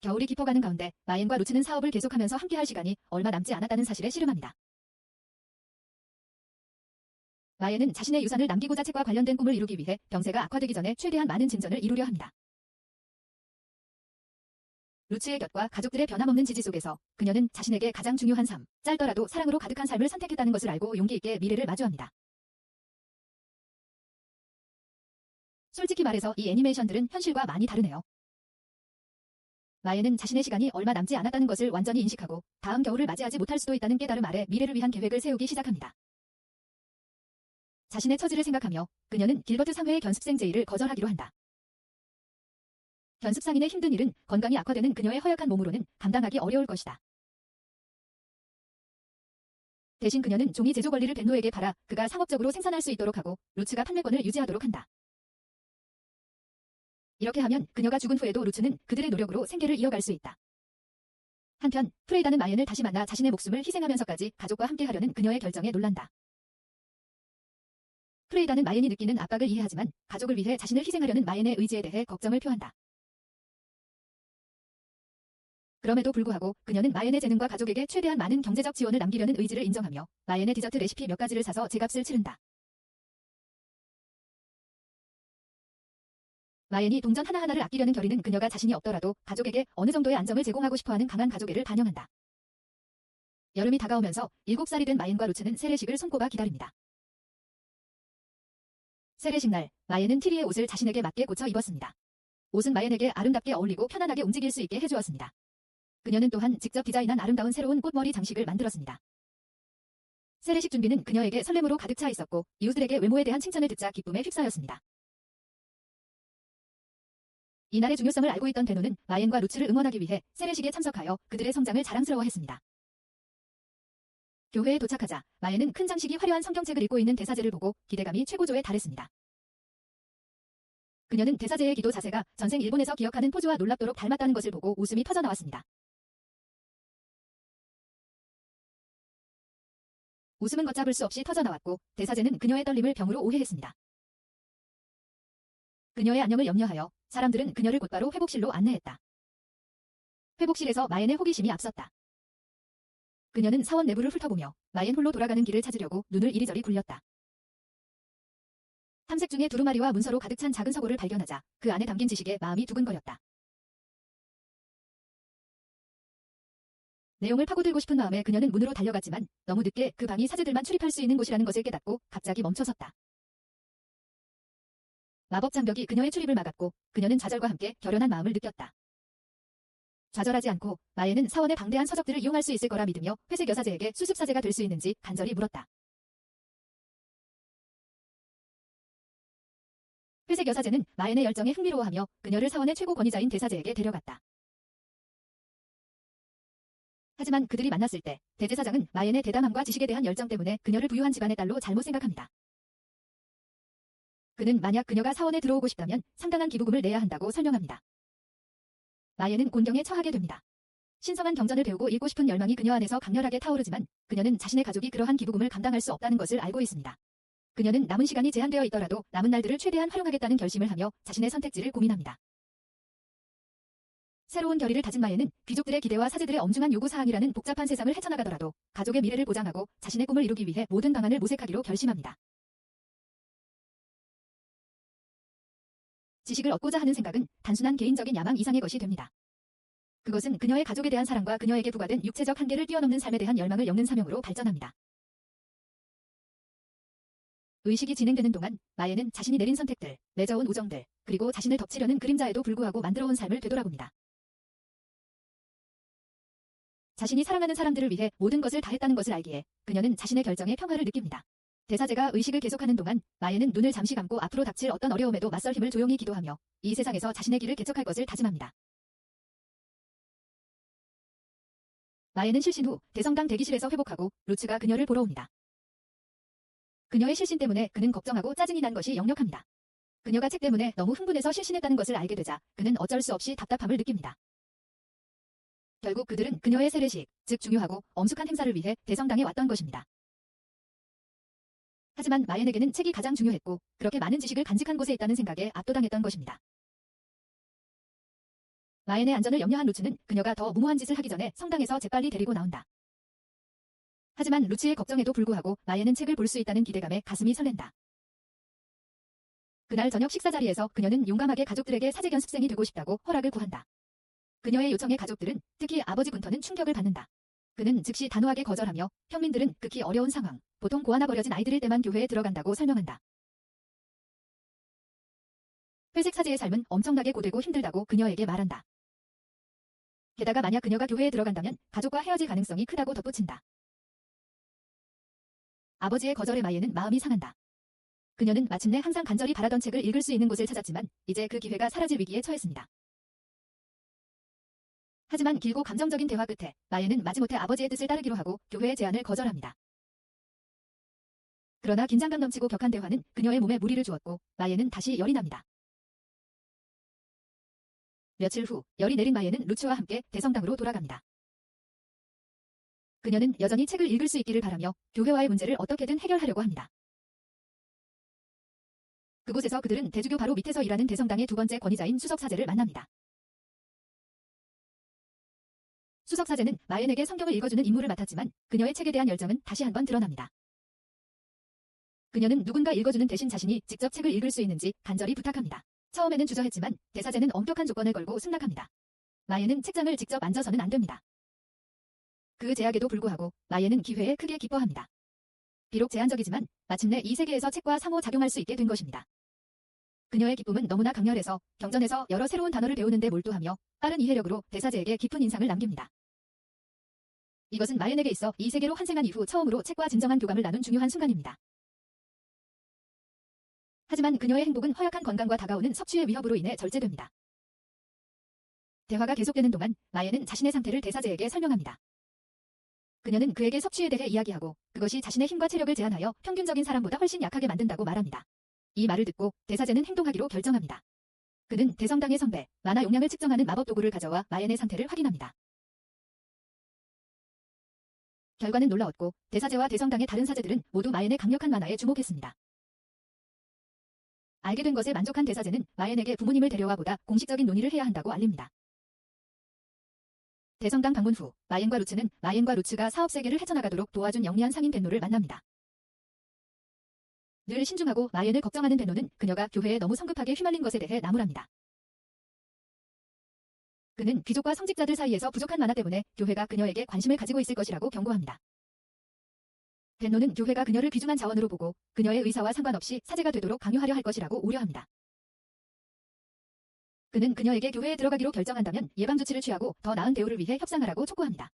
겨울이 깊어가는 가운데 마엔과 루츠는 사업을 계속하면서 함께할 시간이 얼마 남지 않았다는 사실에 씨름합니다. 마엔은 자신의 유산을 남기고자 책과 관련된 꿈을 이루기 위해 병세가 악화되기 전에 최대한 많은 진전을 이루려 합니다. 루츠의 곁과 가족들의 변함없는 지지 속에서 그녀는 자신에게 가장 중요한 삶, 짧더라도 사랑으로 가득한 삶을 선택했다는 것을 알고 용기 있게 미래를 마주합니다. 솔직히 말해서 이 애니메이션들은 현실과 많이 다르네요. 마엔은 자신의 시간이 얼마 남지 않았다는 것을 완전히 인식하고 다음 겨울을 맞이하지 못할 수도 있다는 깨달음 아래 미래를 위한 계획을 세우기 시작합니다. 자신의 처지를 생각하며 그녀는 길버트 상회의 견습생 제의를 거절하기로 한다. 견습상인의 힘든 일은 건강이 악화되는 그녀의 허약한 몸으로는 감당하기 어려울 것이다. 대신 그녀는 종이 제조 권리를 벤노에게 팔아 그가 상업적으로 생산할 수 있도록 하고 루츠가 판매권을 유지하도록 한다. 이렇게 하면 그녀가 죽은 후에도 루츠는 그들의 노력으로 생계를 이어갈 수 있다. 한편 프레이다는 마엔을 다시 만나 자신의 목숨을 희생하면서까지 가족과 함께하려는 그녀의 결정에 놀란다. 프레이다는 마엔이 느끼는 압박을 이해하지만 가족을 위해 자신을 희생하려는 마엔의 의지에 대해 걱정을 표한다. 그럼에도 불구하고 그녀는 마엔의 재능과 가족에게 최대한 많은 경제적 지원을 남기려는 의지를 인정하며 마엔의 디저트 레시피 몇 가지를 사서 제값을 치른다. 마엔이 동전 하나하나를 아끼려는 결의는 그녀가 자신이 없더라도 가족에게 어느 정도의 안정을 제공하고 싶어하는 강한 가족애를 반영한다. 여름이 다가오면서 7살이 된 마엔과 루츠는 세례식을 손꼽아 기다립니다. 세례식 날, 마엔은 티리의 옷을 자신에게 맞게 고쳐 입었습니다. 옷은 마엔에게 아름답게 어울리고 편안하게 움직일 수 있게 해주었습니다. 그녀는 또한 직접 디자인한 아름다운 새로운 꽃머리 장식을 만들었습니다. 세례식 준비는 그녀에게 설렘으로 가득 차 있었고 이웃들에게 외모에 대한 칭찬을 듣자 기쁨에 휩싸였습니다. 이날의 중요성을 알고 있던 데노는 마엔과 루츠를 응원하기 위해 세례식에 참석하여 그들의 성장을 자랑스러워했습니다. 교회에 도착하자 마엔은 큰 장식이 화려한 성경책을 읽고 있는 대사제를 보고 기대감이 최고조에 달했습니다. 그녀는 대사제의 기도 자세가 전생 일본에서 기억하는 포즈와 놀랍도록 닮았다는 것을 보고 웃음이 터져나왔습니다. 웃음은 걷잡을 수 없이 터져나왔고 대사제는 그녀의 떨림을 병으로 오해했습니다. 그녀의 안녕을 염려하여 사람들은 그녀를 곧바로 회복실로 안내했다. 회복실에서 마엔의 호기심이 앞섰다. 그녀는 사원 내부를 훑어보며 마엔 홀로 돌아가는 길을 찾으려고 눈을 이리저리 굴렸다. 탐색 중에 두루마리와 문서로 가득 찬 작은 서고를 발견하자 그 안에 담긴 지식에 마음이 두근거렸다. 내용을 파고들고 싶은 마음에 그녀는 문으로 달려갔지만 너무 늦게 그 방이 사제들만 출입할 수 있는 곳이라는 것을 깨닫고 갑자기 멈춰섰다. 마법 장벽이 그녀의 출입을 막았고 그녀는 좌절과 함께 결연한 마음을 느꼈다. 좌절하지 않고 마엔은 사원의 방대한 서적들을 이용할 수 있을 거라 믿으며 회색 여사제에게 수습사제가 될 수 있는지 간절히 물었다. 회색 여사제는 마엔의 열정에 흥미로워하며 그녀를 사원의 최고 권위자인 대사제에게 데려갔다. 하지만 그들이 만났을 때 대제사장은 마엔의 대담함과 지식에 대한 열정 때문에 그녀를 부유한 집안의 딸로 잘못 생각합니다. 그는 만약 그녀가 사원에 들어오고 싶다면 상당한 기부금을 내야 한다고 설명합니다. 마엔은 곤경에 처하게 됩니다. 신성한 경전을 배우고 읽고 싶은 열망이 그녀 안에서 강렬하게 타오르지만 그녀는 자신의 가족이 그러한 기부금을 감당할 수 없다는 것을 알고 있습니다. 그녀는 남은 시간이 제한되어 있더라도 남은 날들을 최대한 활용하겠다는 결심을 하며 자신의 선택지를 고민합니다. 새로운 결의를 다진 마엔은 귀족들의 기대와 사제들의 엄중한 요구사항이라는 복잡한 세상을 헤쳐나가더라도 가족의 미래를 보장하고 자신의 꿈을 이루기 위해 모든 방안을 모색하기로 결심합니다. 지식을 얻고자 하는 생각은 단순한 개인적인 야망 이상의 것이 됩니다. 그것은 그녀의 가족에 대한 사랑과 그녀에게 부과된 육체적 한계를 뛰어넘는 삶에 대한 열망을 엮는 사명으로 발전합니다. 의식이 진행되는 동안 마엔은 자신이 내린 선택들, 맺어온 우정들, 그리고 자신을 덮치려는 그림자에도 불구하고 만들어온 삶을 되돌아봅니다. 자신이 사랑하는 사람들을 위해 모든 것을 다했다는 것을 알기에 그녀는 자신의 결정에 평화를 느낍니다. 대사제가 의식을 계속하는 동안 마엔은 눈을 잠시 감고 앞으로 닥칠 어떤 어려움에도 맞설 힘을 조용히 기도하며 이 세상에서 자신의 길을 개척할 것을 다짐합니다. 마엔은 실신 후 대성당 대기실에서 회복하고 루츠가 그녀를 보러 옵니다. 그녀의 실신 때문에 그는 걱정하고 짜증이 난 것이 역력합니다. 그녀가 책 때문에 너무 흥분해서 실신했다는 것을 알게 되자 그는 어쩔 수 없이 답답함을 느낍니다. 결국 그들은 그녀의 세례식, 즉 중요하고 엄숙한 행사를 위해 대성당에 왔던 것입니다. 하지만 마엔에게는 책이 가장 중요했고 그렇게 많은 지식을 간직한 곳에 있다는 생각에 압도당했던 것입니다. 마엔의 안전을 염려한 루츠는 그녀가 더 무모한 짓을 하기 전에 성당에서 재빨리 데리고 나온다. 하지만 루츠의 걱정에도 불구하고 마엔은 책을 볼 수 있다는 기대감에 가슴이 설렌다. 그날 저녁 식사 자리에서 그녀는 용감하게 가족들에게 사제 견습생이 되고 싶다고 허락을 구한다. 그녀의 요청에 가족들은, 특히 아버지 군터는 충격을 받는다. 그는 즉시 단호하게 거절하며 평민들은 극히 어려운 상황, 보통 고아나 버려진 아이들일 때만 교회에 들어간다고 설명한다. 회색 사제의 삶은 엄청나게 고되고 힘들다고 그녀에게 말한다. 게다가 만약 그녀가 교회에 들어간다면 가족과 헤어질 가능성이 크다고 덧붙인다. 아버지의 거절에 마이에는 마음이 상한다. 그녀는 마침내 항상 간절히 바라던 책을 읽을 수 있는 곳을 찾았지만 이제 그 기회가 사라질 위기에 처했습니다. 하지만 길고 감정적인 대화 끝에 마이에는 마지못해 아버지의 뜻을 따르기로 하고 교회의 제안을 거절합니다. 그러나 긴장감 넘치고 격한 대화는 그녀의 몸에 무리를 주었고 마이에는 다시 열이 납니다. 며칠 후 열이 내린 마이에는 루츠와 함께 대성당으로 돌아갑니다. 그녀는 여전히 책을 읽을 수 있기를 바라며 교회와의 문제를 어떻게든 해결하려고 합니다. 그곳에서 그들은 대주교 바로 밑에서 일하는 대성당의 두 번째 권위자인 수석사제를 만납니다. 수석사제는 마엔에게 성경을 읽어주는 임무를 맡았지만 그녀의 책에 대한 열정은 다시 한번 드러납니다. 그녀는 누군가 읽어주는 대신 자신이 직접 책을 읽을 수 있는지 간절히 부탁합니다. 처음에는 주저했지만 대사제는 엄격한 조건을 걸고 승낙합니다. 마예는 책장을 직접 앉아서는 안 됩니다. 그 제약에도 불구하고 마예는 기회에 크게 기뻐합니다. 비록 제한적이지만 마침내 이 세계에서 책과 상호작용할 수 있게 된 것입니다. 그녀의 기쁨은 너무나 강렬해서 경전에서 여러 새로운 단어를 배우는 데 몰두하며 빠른 이해력으로 대사제에게 깊은 인상을 남깁니다. 이것은 마연에게 있어 이 세계로 환생한 이후 처음으로 책과 진정한 교감을 나눈 중요한 순간입니다. 하지만 그녀의 행복은 허약한 건강과 다가오는 섭취의 위협으로 인해 절제됩니다. 대화가 계속되는 동안 마예는 자신의 상태를 대사제에게 설명합니다. 그녀는 그에게 섭취에 대해 이야기하고 그것이 자신의 힘과 체력을 제한하여 평균적인 사람보다 훨씬 약하게 만든다고 말합니다. 이 말을 듣고 대사제는 행동하기로 결정합니다. 그는 대성당의 성배, 마나 용량을 측정하는 마법 도구를 가져와 마옌의 상태를 확인합니다. 결과는 놀라웠고 대사제와 대성당의 다른 사제들은 모두 마옌의 강력한 마나에 주목했습니다. 알게 된 것에 만족한 대사제는 마옌에게 부모님을 데려와 보다 공식적인 논의를 해야 한다고 알립니다. 대성당 방문 후 마옌과 루츠는 마옌과 루츠가 사업 세계를 헤쳐나가도록 도와준 영리한 상인 벤노를 만납니다. 늘 신중하고 마옌을 걱정하는 벤노는 그녀가 교회에 너무 성급하게 휘말린 것에 대해 나무랍니다. 그는 귀족과 성직자들 사이에서 부족한 만화 때문에 교회가 그녀에게 관심을 가지고 있을 것이라고 경고합니다. 벤노는 교회가 그녀를 귀중한 자원으로 보고 그녀의 의사와 상관없이 사제가 되도록 강요하려 할 것이라고 우려합니다. 그는 그녀에게 교회에 들어가기로 결정한다면 예방조치를 취하고 더 나은 대우를 위해 협상하라고 촉구합니다.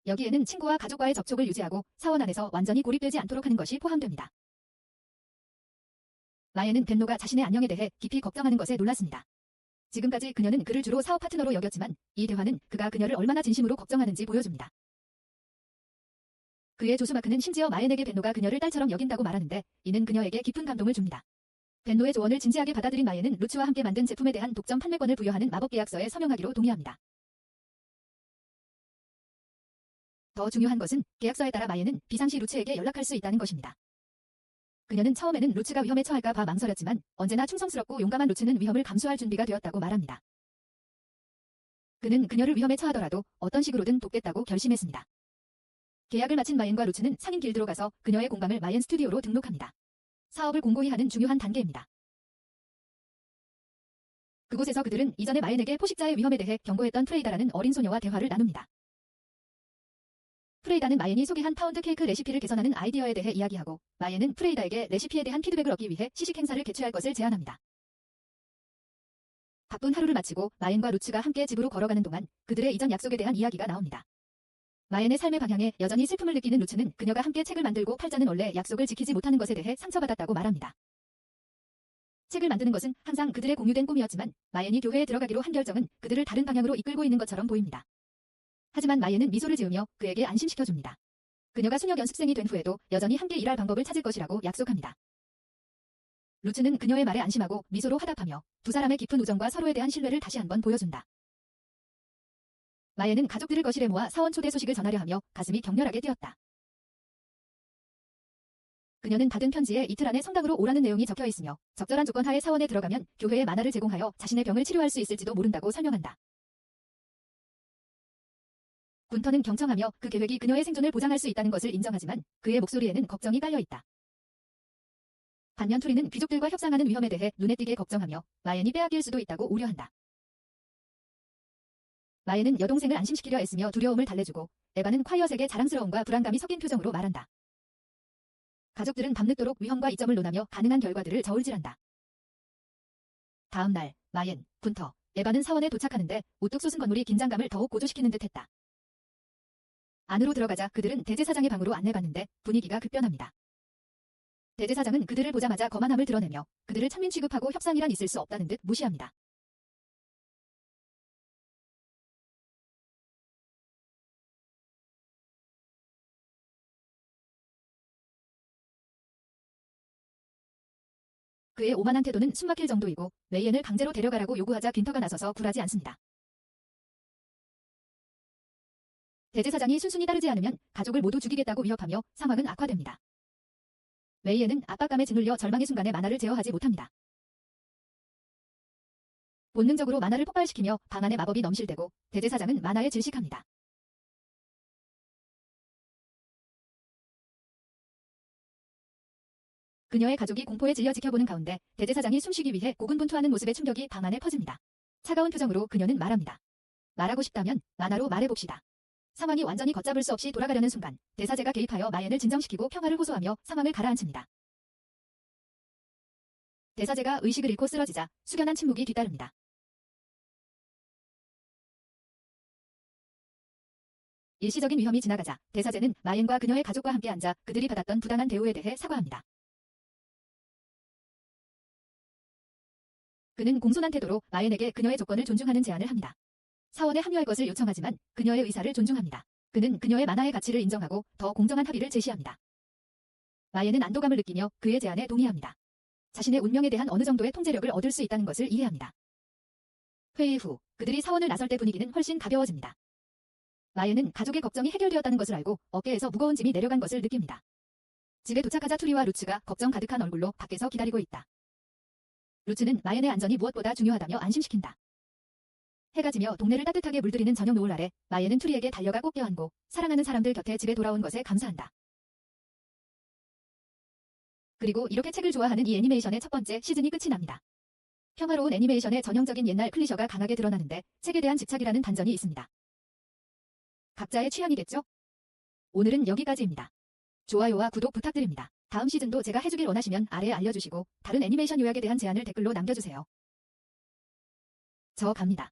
여기에는 친구와 가족과의 접촉을 유지하고 사원 안에서 완전히 고립되지 않도록 하는 것이 포함됩니다. 마예는 벤노가 자신의 안녕에 대해 깊이 걱정하는 것에 놀랐습니다. 지금까지 그녀는 그를 주로 사업 파트너로 여겼지만 이 대화는 그가 그녀를 얼마나 진심으로 걱정하는지 보여줍니다. 그의 조수마크는 심지어 마옌에게 벤노가 그녀를 딸처럼 여긴다고 말하는데 이는 그녀에게 깊은 감동을 줍니다. 벤노의 조언을 진지하게 받아들인 마예는 루츠와 함께 만든 제품에 대한 독점 판매권을 부여하는 마법 계약서에 서명하기로 동의합니다. 더 중요한 것은 계약서에 따라 마예는 비상시 루츠에게 연락할 수 있다는 것입니다. 그녀는 처음에는 루츠가 위험에 처할까 봐 망설였지만 언제나 충성스럽고 용감한 루츠는 위험을 감수할 준비가 되었다고 말합니다. 그는 그녀를 위험에 처하더라도 어떤 식으로든 돕겠다고 결심했습니다. 계약을 마친 마옌과 루츠는 상인 길드로 가서 그녀의 공방을 마옌 스튜디오로 등록합니다. 사업을 공고히 하는 중요한 단계입니다. 그곳에서 그들은 이전에 마옌에게 포식자의 위험에 대해 경고했던 프레이다라는 어린 소녀와 대화를 나눕니다. 프레이다는 마옌이 소개한 파운드 케이크 레시피를 개선하는 아이디어에 대해 이야기하고 마옌은 프레이다에게 레시피에 대한 피드백을 얻기 위해 시식 행사를 개최할 것을 제안합니다. 바쁜 하루를 마치고 마옌과 루츠가 함께 집으로 걸어가는 동안 그들의 이전 약속에 대한 이야기가 나옵니다. 마옌의 삶의 방향에 여전히 슬픔을 느끼는 루츠는 그녀가 함께 책을 만들고 팔자는 원래 약속을 지키지 못하는 것에 대해 상처받았다고 말합니다. 책을 만드는 것은 항상 그들의 공유된 꿈이었지만 마옌이 교회에 들어가기로 한 결정은 그들을 다른 방향으로 이끌고 있는 것처럼 보입니다. 하지만 마옌은 미소를 지으며 그에게 안심시켜줍니다. 그녀가 수녀 연습생이 된 후에도 여전히 함께 일할 방법을 찾을 것이라고 약속합니다. 루츠는 그녀의 말에 안심하고 미소로 화답하며 두 사람의 깊은 우정과 서로에 대한 신뢰를 다시 한번 보여준다. 마예는 가족들을 거실에 모아 사원 초대 소식을 전하려 하며 가슴이 격렬하게 뛰었다. 그녀는 받은 편지에 이틀 안에 성당으로 오라는 내용이 적혀 있으며 적절한 조건 하에 사원에 들어가면 교회에 만화를 제공하여 자신의 병을 치료할 수 있을지도 모른다고 설명한다. 군터는 경청하며 그 계획이 그녀의 생존을 보장할 수 있다는 것을 인정하지만 그의 목소리에는 걱정이 깔려있다. 반면 투리는 귀족들과 협상하는 위험에 대해 눈에 띄게 걱정하며 마옌이 빼앗길 수도 있다고 우려한다. 마예는 여동생을 안심시키려 애쓰며 두려움을 달래주고 에바는 콰이엇에게 자랑스러움과 불안감이 섞인 표정으로 말한다. 가족들은 밤늦도록 위험과 이점을 논하며 가능한 결과들을 저울질한다. 다음 날 마옌, 군터, 에바는 사원에 도착하는데 우뚝 솟은 건물이 긴장감을 더욱 고조시키는 듯했다. 안으로 들어가자 그들은 대제사장의 방으로 안내받는데 분위기가 급변합니다. 대제사장은 그들을 보자마자 거만함을 드러내며 그들을 천민 취급하고 협상이란 있을 수 없다는 듯 무시합니다. 그의 오만한 태도는 숨막힐 정도이고 메이엔을 강제로 데려가라고 요구하자 빈터가 나서서 굴하지 않습니다. 대제사장이 순순히 따르지 않으면 가족을 모두 죽이겠다고 위협하며 상황은 악화됩니다. 메이엔은 압박감에 짓눌려 절망의 순간에 만화를 제어하지 못합니다. 본능적으로 만화를 폭발시키며 방 안에 마법이 넘실대고 대제사장은 만화에 질식합니다. 그녀의 가족이 공포에 질려 지켜보는 가운데 대제사장이 숨쉬기 위해 고군분투하는 모습의 충격이 방 안에 퍼집니다. 차가운 표정으로 그녀는 말합니다. 말하고 싶다면 만화로 말해봅시다. 상황이 완전히 걷잡을 수 없이 돌아가려는 순간 대사제가 개입하여 마옌을 진정시키고 평화를 호소하며 상황을 가라앉힙니다. 대사제가 의식을 잃고 쓰러지자 숙연한 침묵이 뒤따릅니다. 일시적인 위험이 지나가자 대사제는 마옌과 그녀의 가족과 함께 앉아 그들이 받았던 부당한 대우에 대해 사과합니다. 그는 공손한 태도로 마옌에게 그녀의 조건을 존중하는 제안을 합니다. 사원에 합류할 것을 요청하지만 그녀의 의사를 존중합니다. 그는 그녀의 만화의 가치를 인정하고 더 공정한 합의를 제시합니다. 마옌은 안도감을 느끼며 그의 제안에 동의합니다. 자신의 운명에 대한 어느 정도의 통제력을 얻을 수 있다는 것을 이해합니다. 회의 후 그들이 사원을 나설 때 분위기는 훨씬 가벼워집니다. 마옌은 가족의 걱정이 해결되었다는 것을 알고 어깨에서 무거운 짐이 내려간 것을 느낍니다. 집에 도착하자 투리와 루츠가 걱정 가득한 얼굴로 밖에서 기다리고 있다. 루츠는 마옌의 안전이 무엇보다 중요하다며 안심시킨다. 해가 지며 동네를 따뜻하게 물들이는 저녁 노을 아래 마옌은 투리에게 달려가 꼭 껴안고 사랑하는 사람들 곁에 집에 돌아온 것에 감사한다. 그리고 이렇게 책을 좋아하는 이 애니메이션의 첫 번째 시즌이 끝이 납니다. 평화로운 애니메이션의 전형적인 옛날 클리셔가 강하게 드러나는데 책에 대한 집착이라는 반전이 있습니다. 각자의 취향이겠죠? 오늘은 여기까지입니다. 좋아요와 구독 부탁드립니다. 다음 시즌도 제가 해주길 원하시면 아래에 알려주시고 다른 애니메이션 요약에 대한 제안을 댓글로 남겨주세요. 저 갑니다.